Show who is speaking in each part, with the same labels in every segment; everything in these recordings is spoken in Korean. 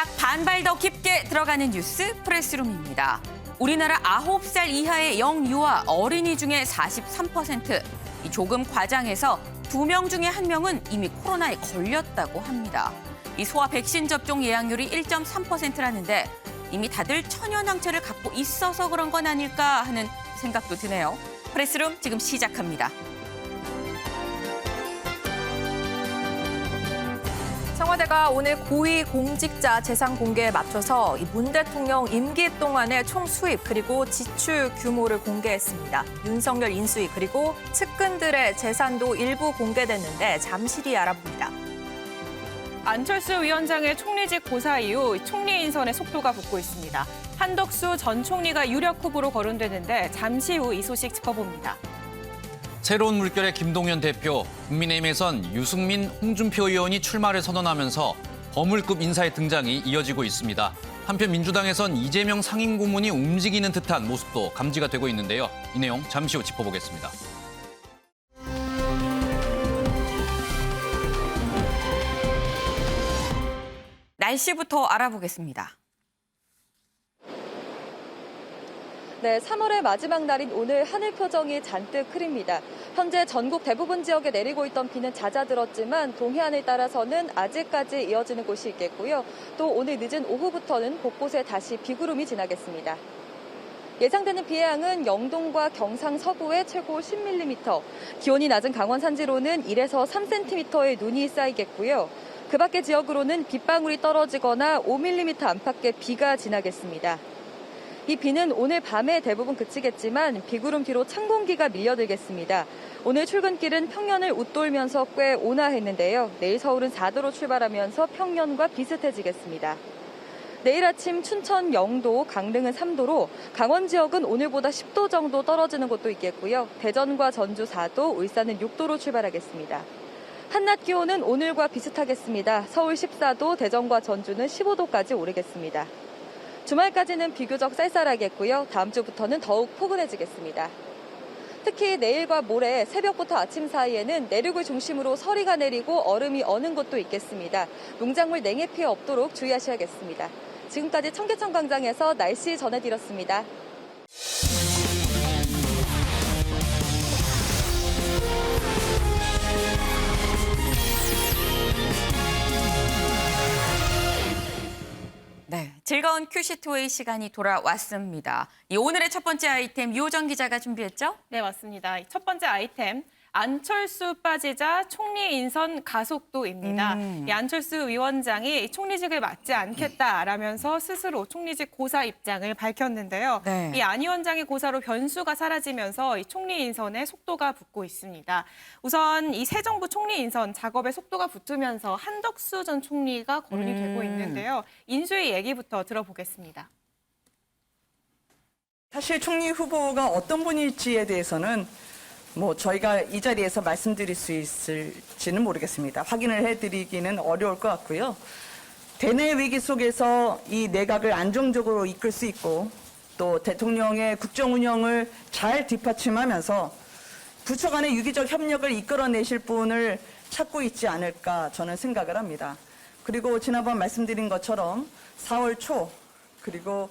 Speaker 1: 약 반발 더 깊게 들어가는 뉴스 프레스룸입니다. 우리나라 9살 이하의 영유아 어린이 중에 43%, 조금 과장해서 2명 중에 1명은 이미 코로나에 걸렸다고 합니다. 이 소아 백신 접종 예약률이 1.3%라는데 이미 다들 천연항체를 갖고 있어서 그런 건 아닐까 하는 생각도 드네요. 프레스룸 지금 시작합니다.
Speaker 2: 청와대가 오늘 고위 공직자 재산 공개에 맞춰서 문 대통령 임기 동안의 총 수입 그리고 지출 규모를 공개했습니다. 윤석열 인수위 그리고 측근들의 재산도 일부 공개됐는데 잠시 뒤 알아봅니다.
Speaker 3: 안철수 위원장의 총리직 고사 이후 총리 인선의 속도가 붙고 있습니다. 한덕수 전 총리가 유력 후보로 거론되는데 잠시 후 이 소식 짚어봅니다.
Speaker 4: 새로운 물결의 김동연 대표, 국민의힘에선 유승민, 홍준표 의원이 출마를 선언하면서 거물급 인사의 등장이 이어지고 있습니다. 한편 민주당에선 이재명 상임고문이 움직이는 듯한 모습도 감지가 되고 있는데요. 이 내용 잠시 후 짚어보겠습니다.
Speaker 1: 날씨부터 알아보겠습니다.
Speaker 5: 네, 3월의 마지막 날인 오늘 하늘 표정이 잔뜩 흐립니다. 현재 전국 대부분 지역에 내리고 있던 비는 잦아들었지만 동해안을 따라서는 아직까지 이어지는 곳이 있겠고요. 또 오늘 늦은 오후부터는 곳곳에 다시 비구름이 지나겠습니다. 예상되는 비의 양은 영동과 경상 서부에 최고 10mm, 기온이 낮은 강원 산지로는 1에서 3cm의 눈이 쌓이겠고요. 그 밖의 지역으로는 빗방울이 떨어지거나 5mm 안팎의 비가 지나겠습니다. 이 비는 오늘 밤에 대부분 그치겠지만 비구름 뒤로 찬 공기가 밀려들겠습니다. 오늘 출근길은 평년을 웃돌면서 꽤 온화했는데요. 내일 서울은 4도로 출발하면서 평년과 비슷해지겠습니다. 내일 아침 춘천, 영도, 강릉은 3도로 강원 지역은 오늘보다 10도 정도 떨어지는 곳도 있겠고요. 대전과 전주 4도, 울산은 6도로 출발하겠습니다. 한낮 기온은 오늘과 비슷하겠습니다. 서울 14도, 대전과 전주는 15도까지 오르겠습니다. 주말까지는 비교적 쌀쌀하겠고요. 다음 주부터는 더욱 포근해지겠습니다. 특히 내일과 모레 새벽부터 아침 사이에는 내륙을 중심으로 서리가 내리고 얼음이 어는 곳도 있겠습니다. 농작물 냉해 피해 없도록 주의하셔야겠습니다. 지금까지 청계천 광장에서 날씨 전해드렸습니다.
Speaker 1: 네, 즐거운 큐시트웨이 시간이 돌아왔습니다. 오늘의 첫 번째 아이템 유호정 기자가 준비했죠?
Speaker 3: 네, 맞습니다. 첫 번째 아이템. 안철수 빠지자 총리 인선 가속도입니다. 이 안철수 위원장이 총리직을 맡지 않겠다라면서 스스로 총리직 고사 입장을 밝혔는데요.
Speaker 1: 네.
Speaker 3: 이 안 위원장의 고사로 변수가 사라지면서 이 총리 인선에 속도가 붙고 있습니다. 우선 이 새 정부 총리 인선 작업에 속도가 붙으면서 한덕수 전 총리가 거론이 되고 있는데요. 인수위 얘기부터 들어보겠습니다.
Speaker 6: 사실 총리 후보가 어떤 분일지에 대해서는 저희가 이 자리에서 말씀드릴 수 있을지는 모르겠습니다. 확인을 해드리기는 어려울 것 같고요. 대내 위기 속에서 이 내각을 안정적으로 이끌 수 있고 또 대통령의 국정 운영을 잘 뒷받침하면서 부처 간의 유기적 협력을 이끌어내실 분을 찾고 있지 않을까 저는 생각을 합니다. 그리고 지난번 말씀드린 것처럼 4월 초 그리고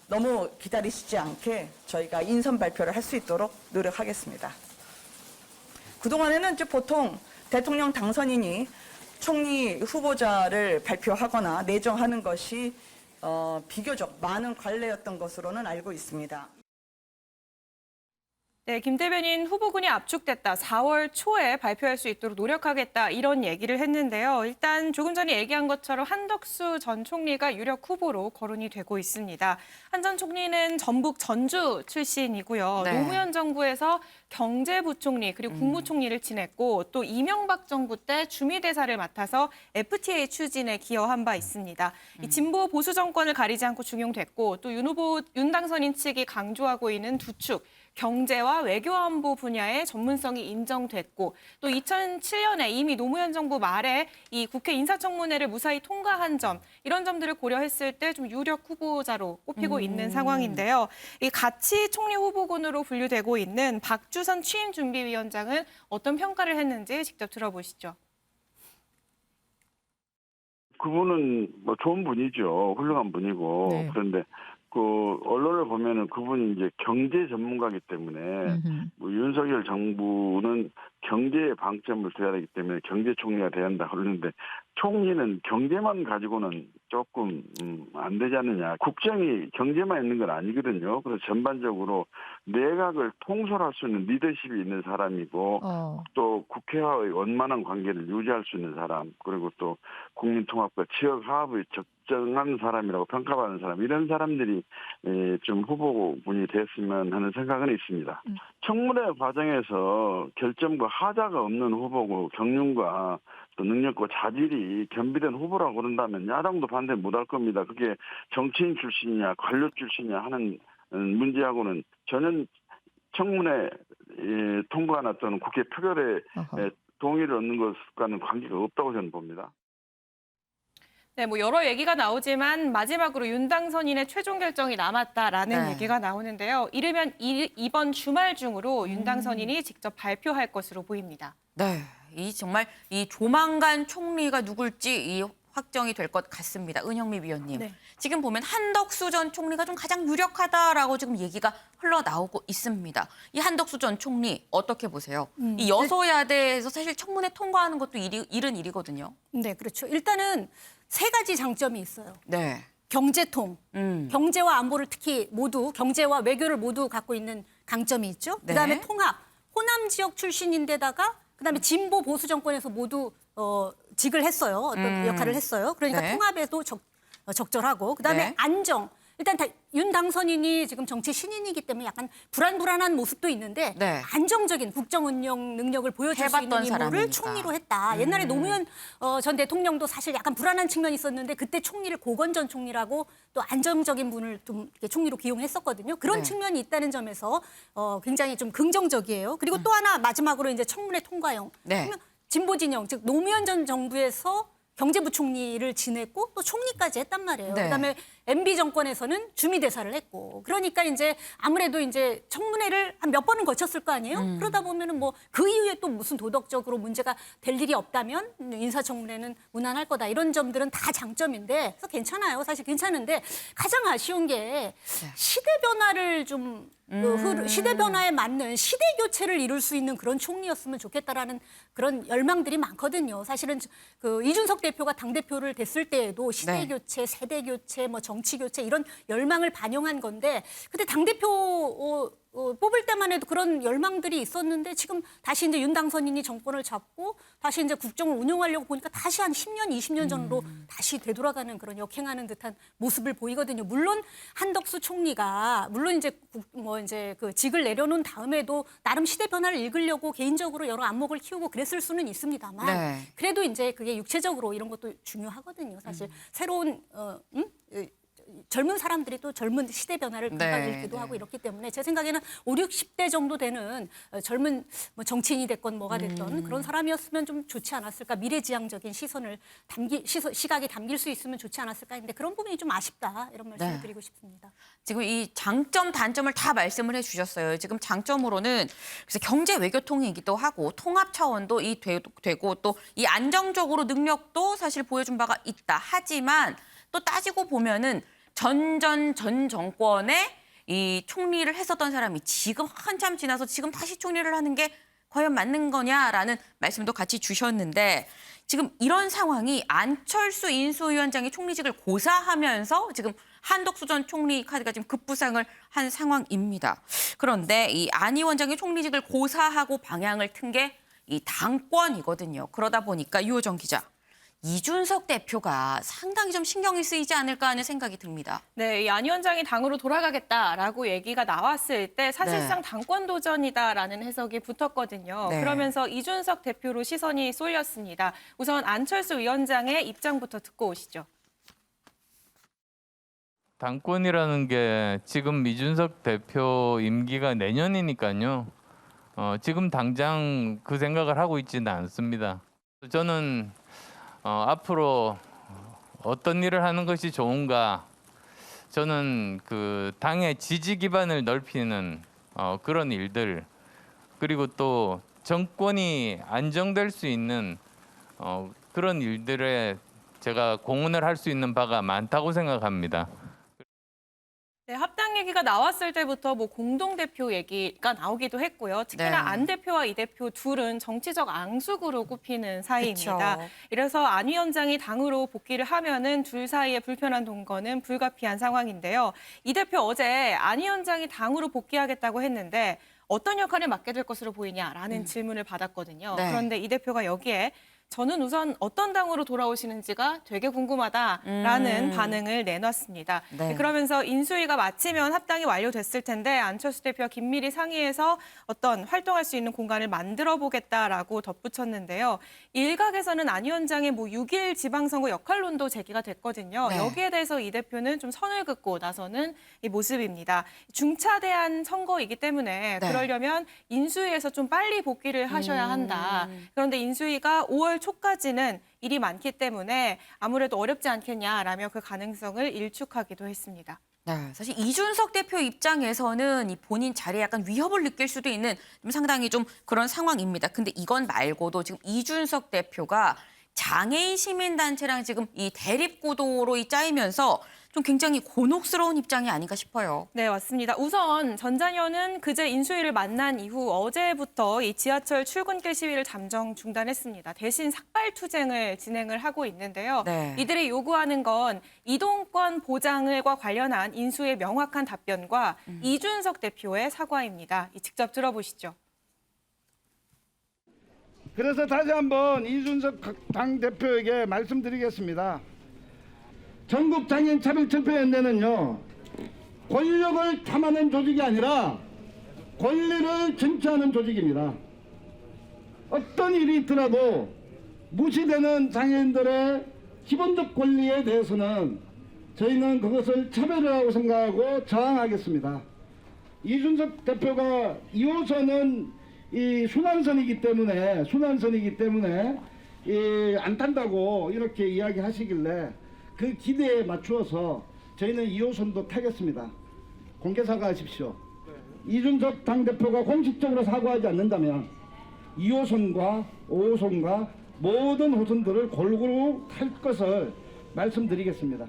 Speaker 6: 너무 기다리시지 않게 저희가 인선 발표를 할 수 있도록 노력하겠습니다. 그동안에는 보통 대통령 당선인이 총리 후보자를 발표하거나 내정하는 것이 비교적 많은 관례였던 것으로는 알고 있습니다.
Speaker 3: 네, 김 대변인 후보군이 압축됐다. 4월 초에 발표할 수 있도록 노력하겠다. 이런 얘기를 했는데요. 일단 조금 전에 얘기한 것처럼 한덕수 전 총리가 유력 후보로 거론이 되고 있습니다. 한 전 총리는 전북 전주 출신이고요.
Speaker 1: 네.
Speaker 3: 노무현 정부에서 경제부총리 그리고 국무총리를 지냈고 또 이명박 정부 때 주미대사를 맡아서 FTA 추진에 기여한 바 있습니다. 이 진보 보수 정권을 가리지 않고 중용됐고 또 윤 당선인 측이 강조하고 있는 두 축, 경제와 외교안보 분야의 전문성이 인정됐고 또 2007년에 이미 노무현 정부 말에 이 국회 인사청문회를 무사히 통과한 점 이런 점들을 고려했을 때 좀 유력 후보자로 꼽히고 있는 상황인데요. 이 같이 총리 후보군으로 분류되고 있는 박주선 취임준비위원장은 어떤 평가를 했는지 직접 들어보시죠.
Speaker 7: 그분은 뭐 좋은 분이죠. 훌륭한 분이고.
Speaker 2: 네.
Speaker 7: 그런데 그 언론을 보면은 그분이 이제 경제 전문가이기 때문에 뭐 윤석열 정부는 경제에 방점을 둬야 되기 때문에 경제총리가 돼야 한다 그러는데 총리는 경제만 가지고는 조금 안 되지 않느냐. 국정이 경제만 있는 건 아니거든요. 그래서 전반적으로 내각을 통솔할 수 있는 리더십이 있는 사람이고 또 국회와의 원만한 관계를 유지할 수 있는 사람 그리고 또 국민통합과 지역화합의 적정한 사람이라고 평가받는 사람 이런 사람들이 좀 후보군이 됐으면 하는 생각은 있습니다. 청문회 과정에서 결점과 하자가 없는 후보고 경륜과 또 능력과 자질이 겸비된 후보라고 그런다면 야당도 반대 못할 겁니다. 그게 정치인 출신이냐 관료 출신이냐 하는 문제하고는 전혀 청문회 통과나 또는 국회 표결에 동의를 얻는 것과는 관계가 없다고 저는 봅니다.
Speaker 3: 네, 뭐 여러 얘기가 나오지만 마지막으로 윤당선인의 최종 결정이 남았다라는
Speaker 1: 네.
Speaker 3: 얘기가 나오는데요. 이르면 이번 주말 중으로 윤당선인이 직접 발표할 것으로 보입니다.
Speaker 1: 네, 이 정말 이 조만간 총리가 누굴지 이 확정이 될 것 같습니다. 은영미 위원님.
Speaker 8: 네.
Speaker 1: 지금 보면 한덕수 전 총리가 좀 가장 유력하다라고 지금 얘기가 흘러나오고 있습니다. 이 한덕수 전 총리 어떻게 보세요? 이 여소야대에서 사실 청문회 통과하는 것도 이른 일이거든요.
Speaker 8: 네, 그렇죠. 일단은 세 가지 장점이 있어요.
Speaker 1: 네.
Speaker 8: 경제통, 경제와 안보를 특히 모두 경제와 외교를 모두 갖고 있는 강점이 있죠.
Speaker 1: 네.
Speaker 8: 그다음에 통합, 호남 지역 출신인데다가 그다음에 진보 보수 정권에서 모두 직을 했어요. 어떤 역할을 했어요. 그러니까
Speaker 1: 네.
Speaker 8: 통합에도 적절하고 그다음에
Speaker 1: 네.
Speaker 8: 안정. 일단 윤 당선인이 지금 정치 신인이기 때문에 약간 불안한 모습도 있는데
Speaker 1: 네.
Speaker 8: 안정적인 국정 운영 능력을 보여줄 수 있는
Speaker 1: 해봤던
Speaker 8: 인물을
Speaker 1: 사람이니까.
Speaker 8: 총리로 했다. 옛날에 노무현 전 대통령도 사실 약간 불안한 측면이 있었는데 그때 총리를 고건 전 총리라고 또 안정적인 분을 좀 이렇게 총리로 기용했었거든요. 그런
Speaker 1: 네.
Speaker 8: 측면이 있다는 점에서 굉장히 좀 긍정적이에요. 그리고 또 하나 마지막으로 이제 청문회 통과형.
Speaker 1: 네.
Speaker 8: 진보 진영 즉 노무현 전 정부에서 경제부총리를 지냈고 또 총리까지 했단 말이에요.
Speaker 1: 네.
Speaker 8: 그다음에 MB 정권에서는 주미대사를 했고 그러니까 이제 아무래도 이제 청문회를 한 몇 번은 거쳤을 거 아니에요. 그러다 보면은 뭐 그 이후에 또 무슨 도덕적으로 문제가 될 일이 없다면 인사청문회는 무난할 거다 이런 점들은 다 장점인데 그래서 괜찮아요. 사실 괜찮은데 가장 아쉬운 게 시대 변화를 좀 시대 변화에 맞는 시대 교체를 이룰 수 있는 그런 총리였으면 좋겠다라는 그런 열망들이 많거든요. 사실은 그 이준석 대표가 당 대표를 됐을 때에도 시대
Speaker 1: 네.
Speaker 8: 교체, 세대 교체, 뭐 정치 교체 이런 열망을 반영한 건데 그때 당 대표 뽑을 때만 해도 그런 열망들이 있었는데 지금 다시 이제 윤 당선인이 정권을 잡고 다시 이제 국정을 운영하려고 보니까 다시 한 10년, 20년 전으로 다시 되돌아가는 그런 역행하는 듯한 모습을 보이거든요. 물론 한덕수 총리가 물론 이제 이제 그 직을 내려놓은 다음에도 나름 시대 변화를 읽으려고 개인적으로 여러 안목을 키우고 그랬을 수는 있습니다만
Speaker 1: 네.
Speaker 8: 그래도 이제 그게 육체적으로 이런 것도 중요하거든요. 사실 새로운 젊은 사람들이 또 젊은 시대 변화를 금방
Speaker 1: 네,
Speaker 8: 읽기도
Speaker 1: 네.
Speaker 8: 하고 이렇기 때문에 제 생각에는 5, 60대 정도 되는 젊은 뭐 정치인이 됐건 뭐가 됐던 그런 사람이었으면 좀 좋지 않았을까. 미래지향적인 시각이 담길 수 있으면 좋지 않았을까 했는데 그런 부분이 좀 아쉽다. 이런 말씀을
Speaker 1: 네.
Speaker 8: 드리고 싶습니다.
Speaker 1: 지금 이 장점, 단점을 다 말씀을 해주셨어요. 지금 장점으로는 그래서 경제 외교통이기도 하고 통합 차원도 되고 또 이 안정적으로 능력도 사실 보여준 바가 있다. 하지만 또 따지고 보면은 전 정권의 이 총리를 했었던 사람이 지금 한참 지나서 지금 다시 총리를 하는 게 과연 맞는 거냐라는 말씀도 같이 주셨는데 지금 이런 상황이 안철수 인수위원장이 총리직을 고사하면서 지금 한덕수 전 총리 카드가 지금 급부상을 한 상황입니다. 그런데 이 안 위원장이 총리직을 고사하고 방향을 튼 게 이 당권이거든요. 그러다 보니까 유호정 기자. 이준석 대표가 상당히 좀 신경이 쓰이지 않을까 하는 생각이 듭니다.
Speaker 3: 네, 이 안 위원장이 당으로 돌아가겠다라고 얘기가 나왔을 때 사실상
Speaker 1: 네.
Speaker 3: 당권 도전이다라는 해석이 붙었거든요.
Speaker 1: 네.
Speaker 3: 그러면서 이준석 대표로 시선이 쏠렸습니다. 우선 안철수 위원장의 입장부터 듣고 오시죠.
Speaker 9: 당권이라는 게 지금 이준석 대표 임기가 내년이니까요. 지금 당장 그 생각을 하고 있지는 않습니다. 저는 앞으로 어떤 일을 하는 것이 좋은가? 저는 그 당의 지지 기반을 넓히는 그런 일들 그리고 또 정권이 안정될 수 있는 그런 일들에 제가 공헌을 할 수 있는 바가 많다고 생각합니다.
Speaker 3: 네, 합당 얘기가 나왔을 때부터 뭐 공동대표 얘기가 나오기도 했고요. 특히나
Speaker 1: 네.
Speaker 3: 안 대표와 이 대표 둘은 정치적 앙숙으로 꼽히는 사이입니다.
Speaker 1: 그쵸.
Speaker 3: 이래서 안 위원장이 당으로 복귀를 하면은 둘 사이에 불편한 동거는 불가피한 상황인데요. 이 대표 어제 안 위원장이 당으로 복귀하겠다고 했는데 어떤 역할을 맡게 될 것으로 보이냐라는 질문을 받았거든요.
Speaker 1: 네.
Speaker 3: 그런데 이 대표가 여기에 저는 우선 어떤 당으로 돌아오시는지가 되게 궁금하다라는 반응을 내놨습니다.
Speaker 1: 네.
Speaker 3: 그러면서 인수위가 마치면 합당이 완료됐을 텐데 안철수 대표와 긴밀히 상의해서 어떤 활동할 수 있는 공간을 만들어 보겠다라고 덧붙였는데요. 일각에서는 안 위원장의 뭐 6.1 지방선거 역할론도 제기가 됐거든요.
Speaker 1: 네.
Speaker 3: 여기에 대해서 이 대표는 좀 선을 긋고 나서는 이 모습입니다. 중차대한 선거이기 때문에
Speaker 1: 네.
Speaker 3: 그러려면 인수위에서 좀 빨리 복귀를 하셔야 한다. 그런데 인수위가 5월 초까지는 일이 많기 때문에 아무래도 어렵지 않겠냐라며 그 가능성을 일축하기도 했습니다.
Speaker 1: 네, 사실 이준석 대표 입장에서는 이 본인 자리에 약간 위협을 느낄 수도 있는 좀 상당히 좀 그런 상황입니다. 근데 이건 말고도 지금 이준석 대표가 장애인 시민단체랑 지금 이 대립구도로 짜이면서 좀 굉장히 곤혹스러운 입장이 아닌가 싶어요.
Speaker 3: 네, 맞습니다. 우선 전자녀는 그제 인수위를 만난 이후 어제부터 이 지하철 출근길 시위를 잠정 중단했습니다. 대신 삭발투쟁을 진행을 하고 있는데요.
Speaker 1: 네.
Speaker 3: 이들이 요구하는 건 이동권 보장과 관련한 인수의 명확한 답변과 이준석 대표의 사과입니다. 직접 들어보시죠.
Speaker 10: 그래서 다시 한번 이준석 당대표에게 말씀드리겠습니다. 전국장애인차별철폐연대는요, 권력을 탐하는 조직이 아니라 권리를 쟁취하는 조직입니다. 어떤 일이 있더라도 무시되는 장애인들의 기본적 권리에 대해서는 저희는 그것을 차별이라고 생각하고 저항하겠습니다. 이준석 대표가 2호선은 이 순환선이기 때문에 안 탄다고 이렇게 이야기하시길래 그 기대에 맞추어서 저희는 2호선도 타겠습니다. 공개 사과하십시오. 이준석 당대표가 공식적으로 사과하지 않는다면 2호선과 5호선과 모든 호선들을 골고루 탈 것을 말씀드리겠습니다.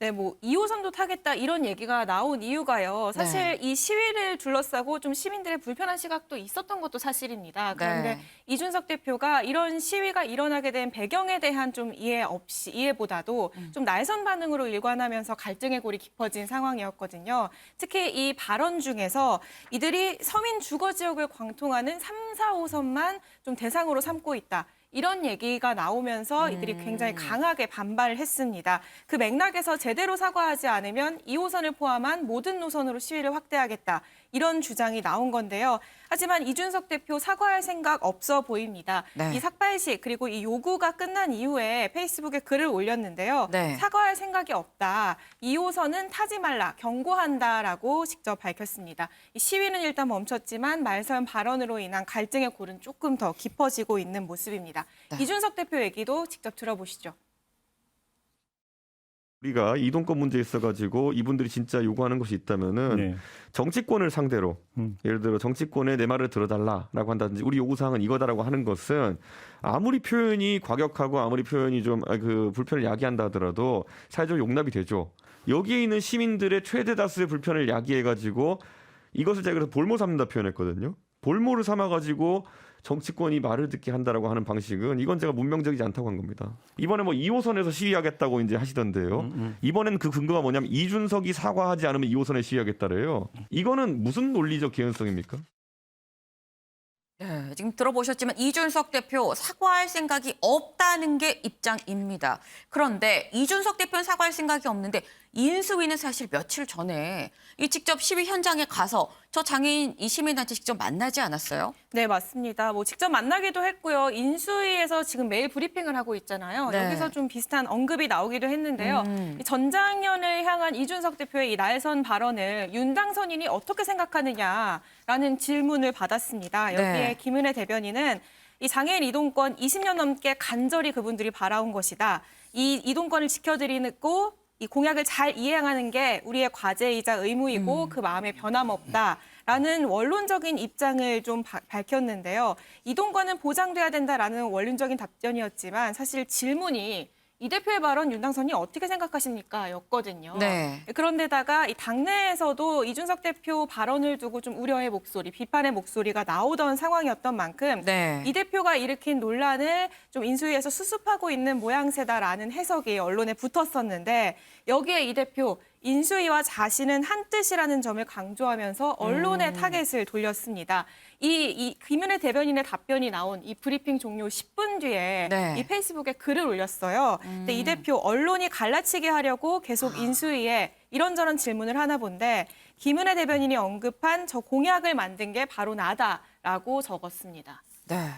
Speaker 3: 네, 뭐 2호선도 타겠다 이런 얘기가 나온 이유가요. 사실
Speaker 1: 네.
Speaker 3: 이 시위를 둘러싸고 좀 시민들의 불편한 시각도 있었던 것도 사실입니다. 그런데
Speaker 1: 네.
Speaker 3: 이준석 대표가 이런 시위가 일어나게 된 배경에 대한 좀 이해보다도 좀 날선 반응으로 일관하면서 갈등의 골이 깊어진 상황이었거든요. 특히 이 발언 중에서 이들이 서민 주거 지역을 광통하는 3, 4호선만 좀 대상으로 삼고 있다. 이런 얘기가 나오면서 이들이 굉장히 강하게 반발을 했습니다. 그 맥락에서 제대로 사과하지 않으면 2호선을 포함한 모든 노선으로 시위를 확대하겠다. 이런 주장이 나온 건데요. 하지만 이준석 대표 사과할 생각 없어 보입니다.
Speaker 1: 네.
Speaker 3: 이 삭발식 그리고 이 요구가 끝난 이후에 페이스북에 글을 올렸는데요.
Speaker 1: 네.
Speaker 3: 사과할 생각이 없다. 2호선은 타지 말라. 경고한다라고 직접 밝혔습니다. 이 시위는 일단 멈췄지만 말선 발언으로 인한 갈등의 골은 조금 더 깊어지고 있는 모습입니다.
Speaker 1: 네.
Speaker 3: 이준석 대표 얘기도 직접 들어보시죠.
Speaker 11: 우리가 이동권 문제에 있어가지고 이분들이 진짜 요구하는 것이 있다면은
Speaker 12: 네.
Speaker 11: 정치권을 상대로 예를 들어 정치권에 내 말을 들어달라라고 한다든지 우리 요구사항은 이거다라고 하는 것은 아무리 표현이 과격하고 아무리 표현이 좀 그 불편을 야기한다 하더라도 사회적으로 용납이 되죠. 여기에 있는 시민들의 최대 다수의 불편을 야기해가지고 이것을 제가 그래서 볼모 삼는다 표현했거든요. 볼모를 삼아가지고 정치권이 말을 듣게 한다라고 하는 방식은 이건 제가 문명적이지 않다고 한 겁니다. 이번에 뭐 2호선에서 시위하겠다고 이제 하시던데요. 이번에는 그 근거가 뭐냐면 이준석이 사과하지 않으면 2호선에 시위하겠다래요. 이거는 무슨 논리적 개연성입니까?
Speaker 1: 네, 지금 들어보셨지만 이준석 대표 사과할 생각이 없다는 게 입장입니다. 그런데 이준석 대표는 사과할 생각이 없는데 인수위는 사실 며칠 전에 이 직접 시위 현장에 가서 저 장애인 이 시민단체 직접 만나지 않았어요?
Speaker 3: 네, 맞습니다. 뭐 직접 만나기도 했고요. 인수위에서 지금 매일 브리핑을 하고 있잖아요.
Speaker 1: 네.
Speaker 3: 여기서 좀 비슷한 언급이 나오기도 했는데요. 이 전장현을 향한 이준석 대표의 이 날선 발언을 윤당선인이 어떻게 생각하느냐라는 질문을 받았습니다. 여기에
Speaker 1: 네.
Speaker 3: 김은혜 대변인은 이 장애인 이동권 20년 넘게 간절히 그분들이 바라온 것이다. 이 이동권을 지켜드리고 이 공약을 잘 이행하는 게 우리의 과제이자 의무이고 그 마음에 변함없다. 라는 원론적인 입장을 좀 밝혔는데요. 이동권은 보장돼야 된다라는 원론적인 답변이었지만 사실 질문이 이 대표의 발언 윤 당선이 어떻게 생각하십니까? 였거든요.
Speaker 1: 네.
Speaker 3: 그런데다가 이 당내에서도 이준석 대표 발언을 두고 좀 우려의 목소리, 비판의 목소리가 나오던 상황이었던 만큼
Speaker 1: 네.
Speaker 3: 이 대표가 일으킨 논란을 좀 인수위에서 수습하고 있는 모양새다라는 해석이 언론에 붙었었는데 여기에 이 대표 인수위와 자신은 한 뜻이라는 점을 강조하면서 언론의 타겟을 돌렸습니다. 이 김은혜 대변인의 답변이 나온 이 브리핑 종료 10분 뒤에
Speaker 1: 네.
Speaker 3: 이 페이스북에 글을 올렸어요. 근데 이 대표 언론이 갈라치게 하려고 계속 인수위에 이런저런 질문을 하나 본데 김은혜 대변인이 언급한 저 공약을 만든 게 바로 나다라고 적었습니다.
Speaker 1: 네.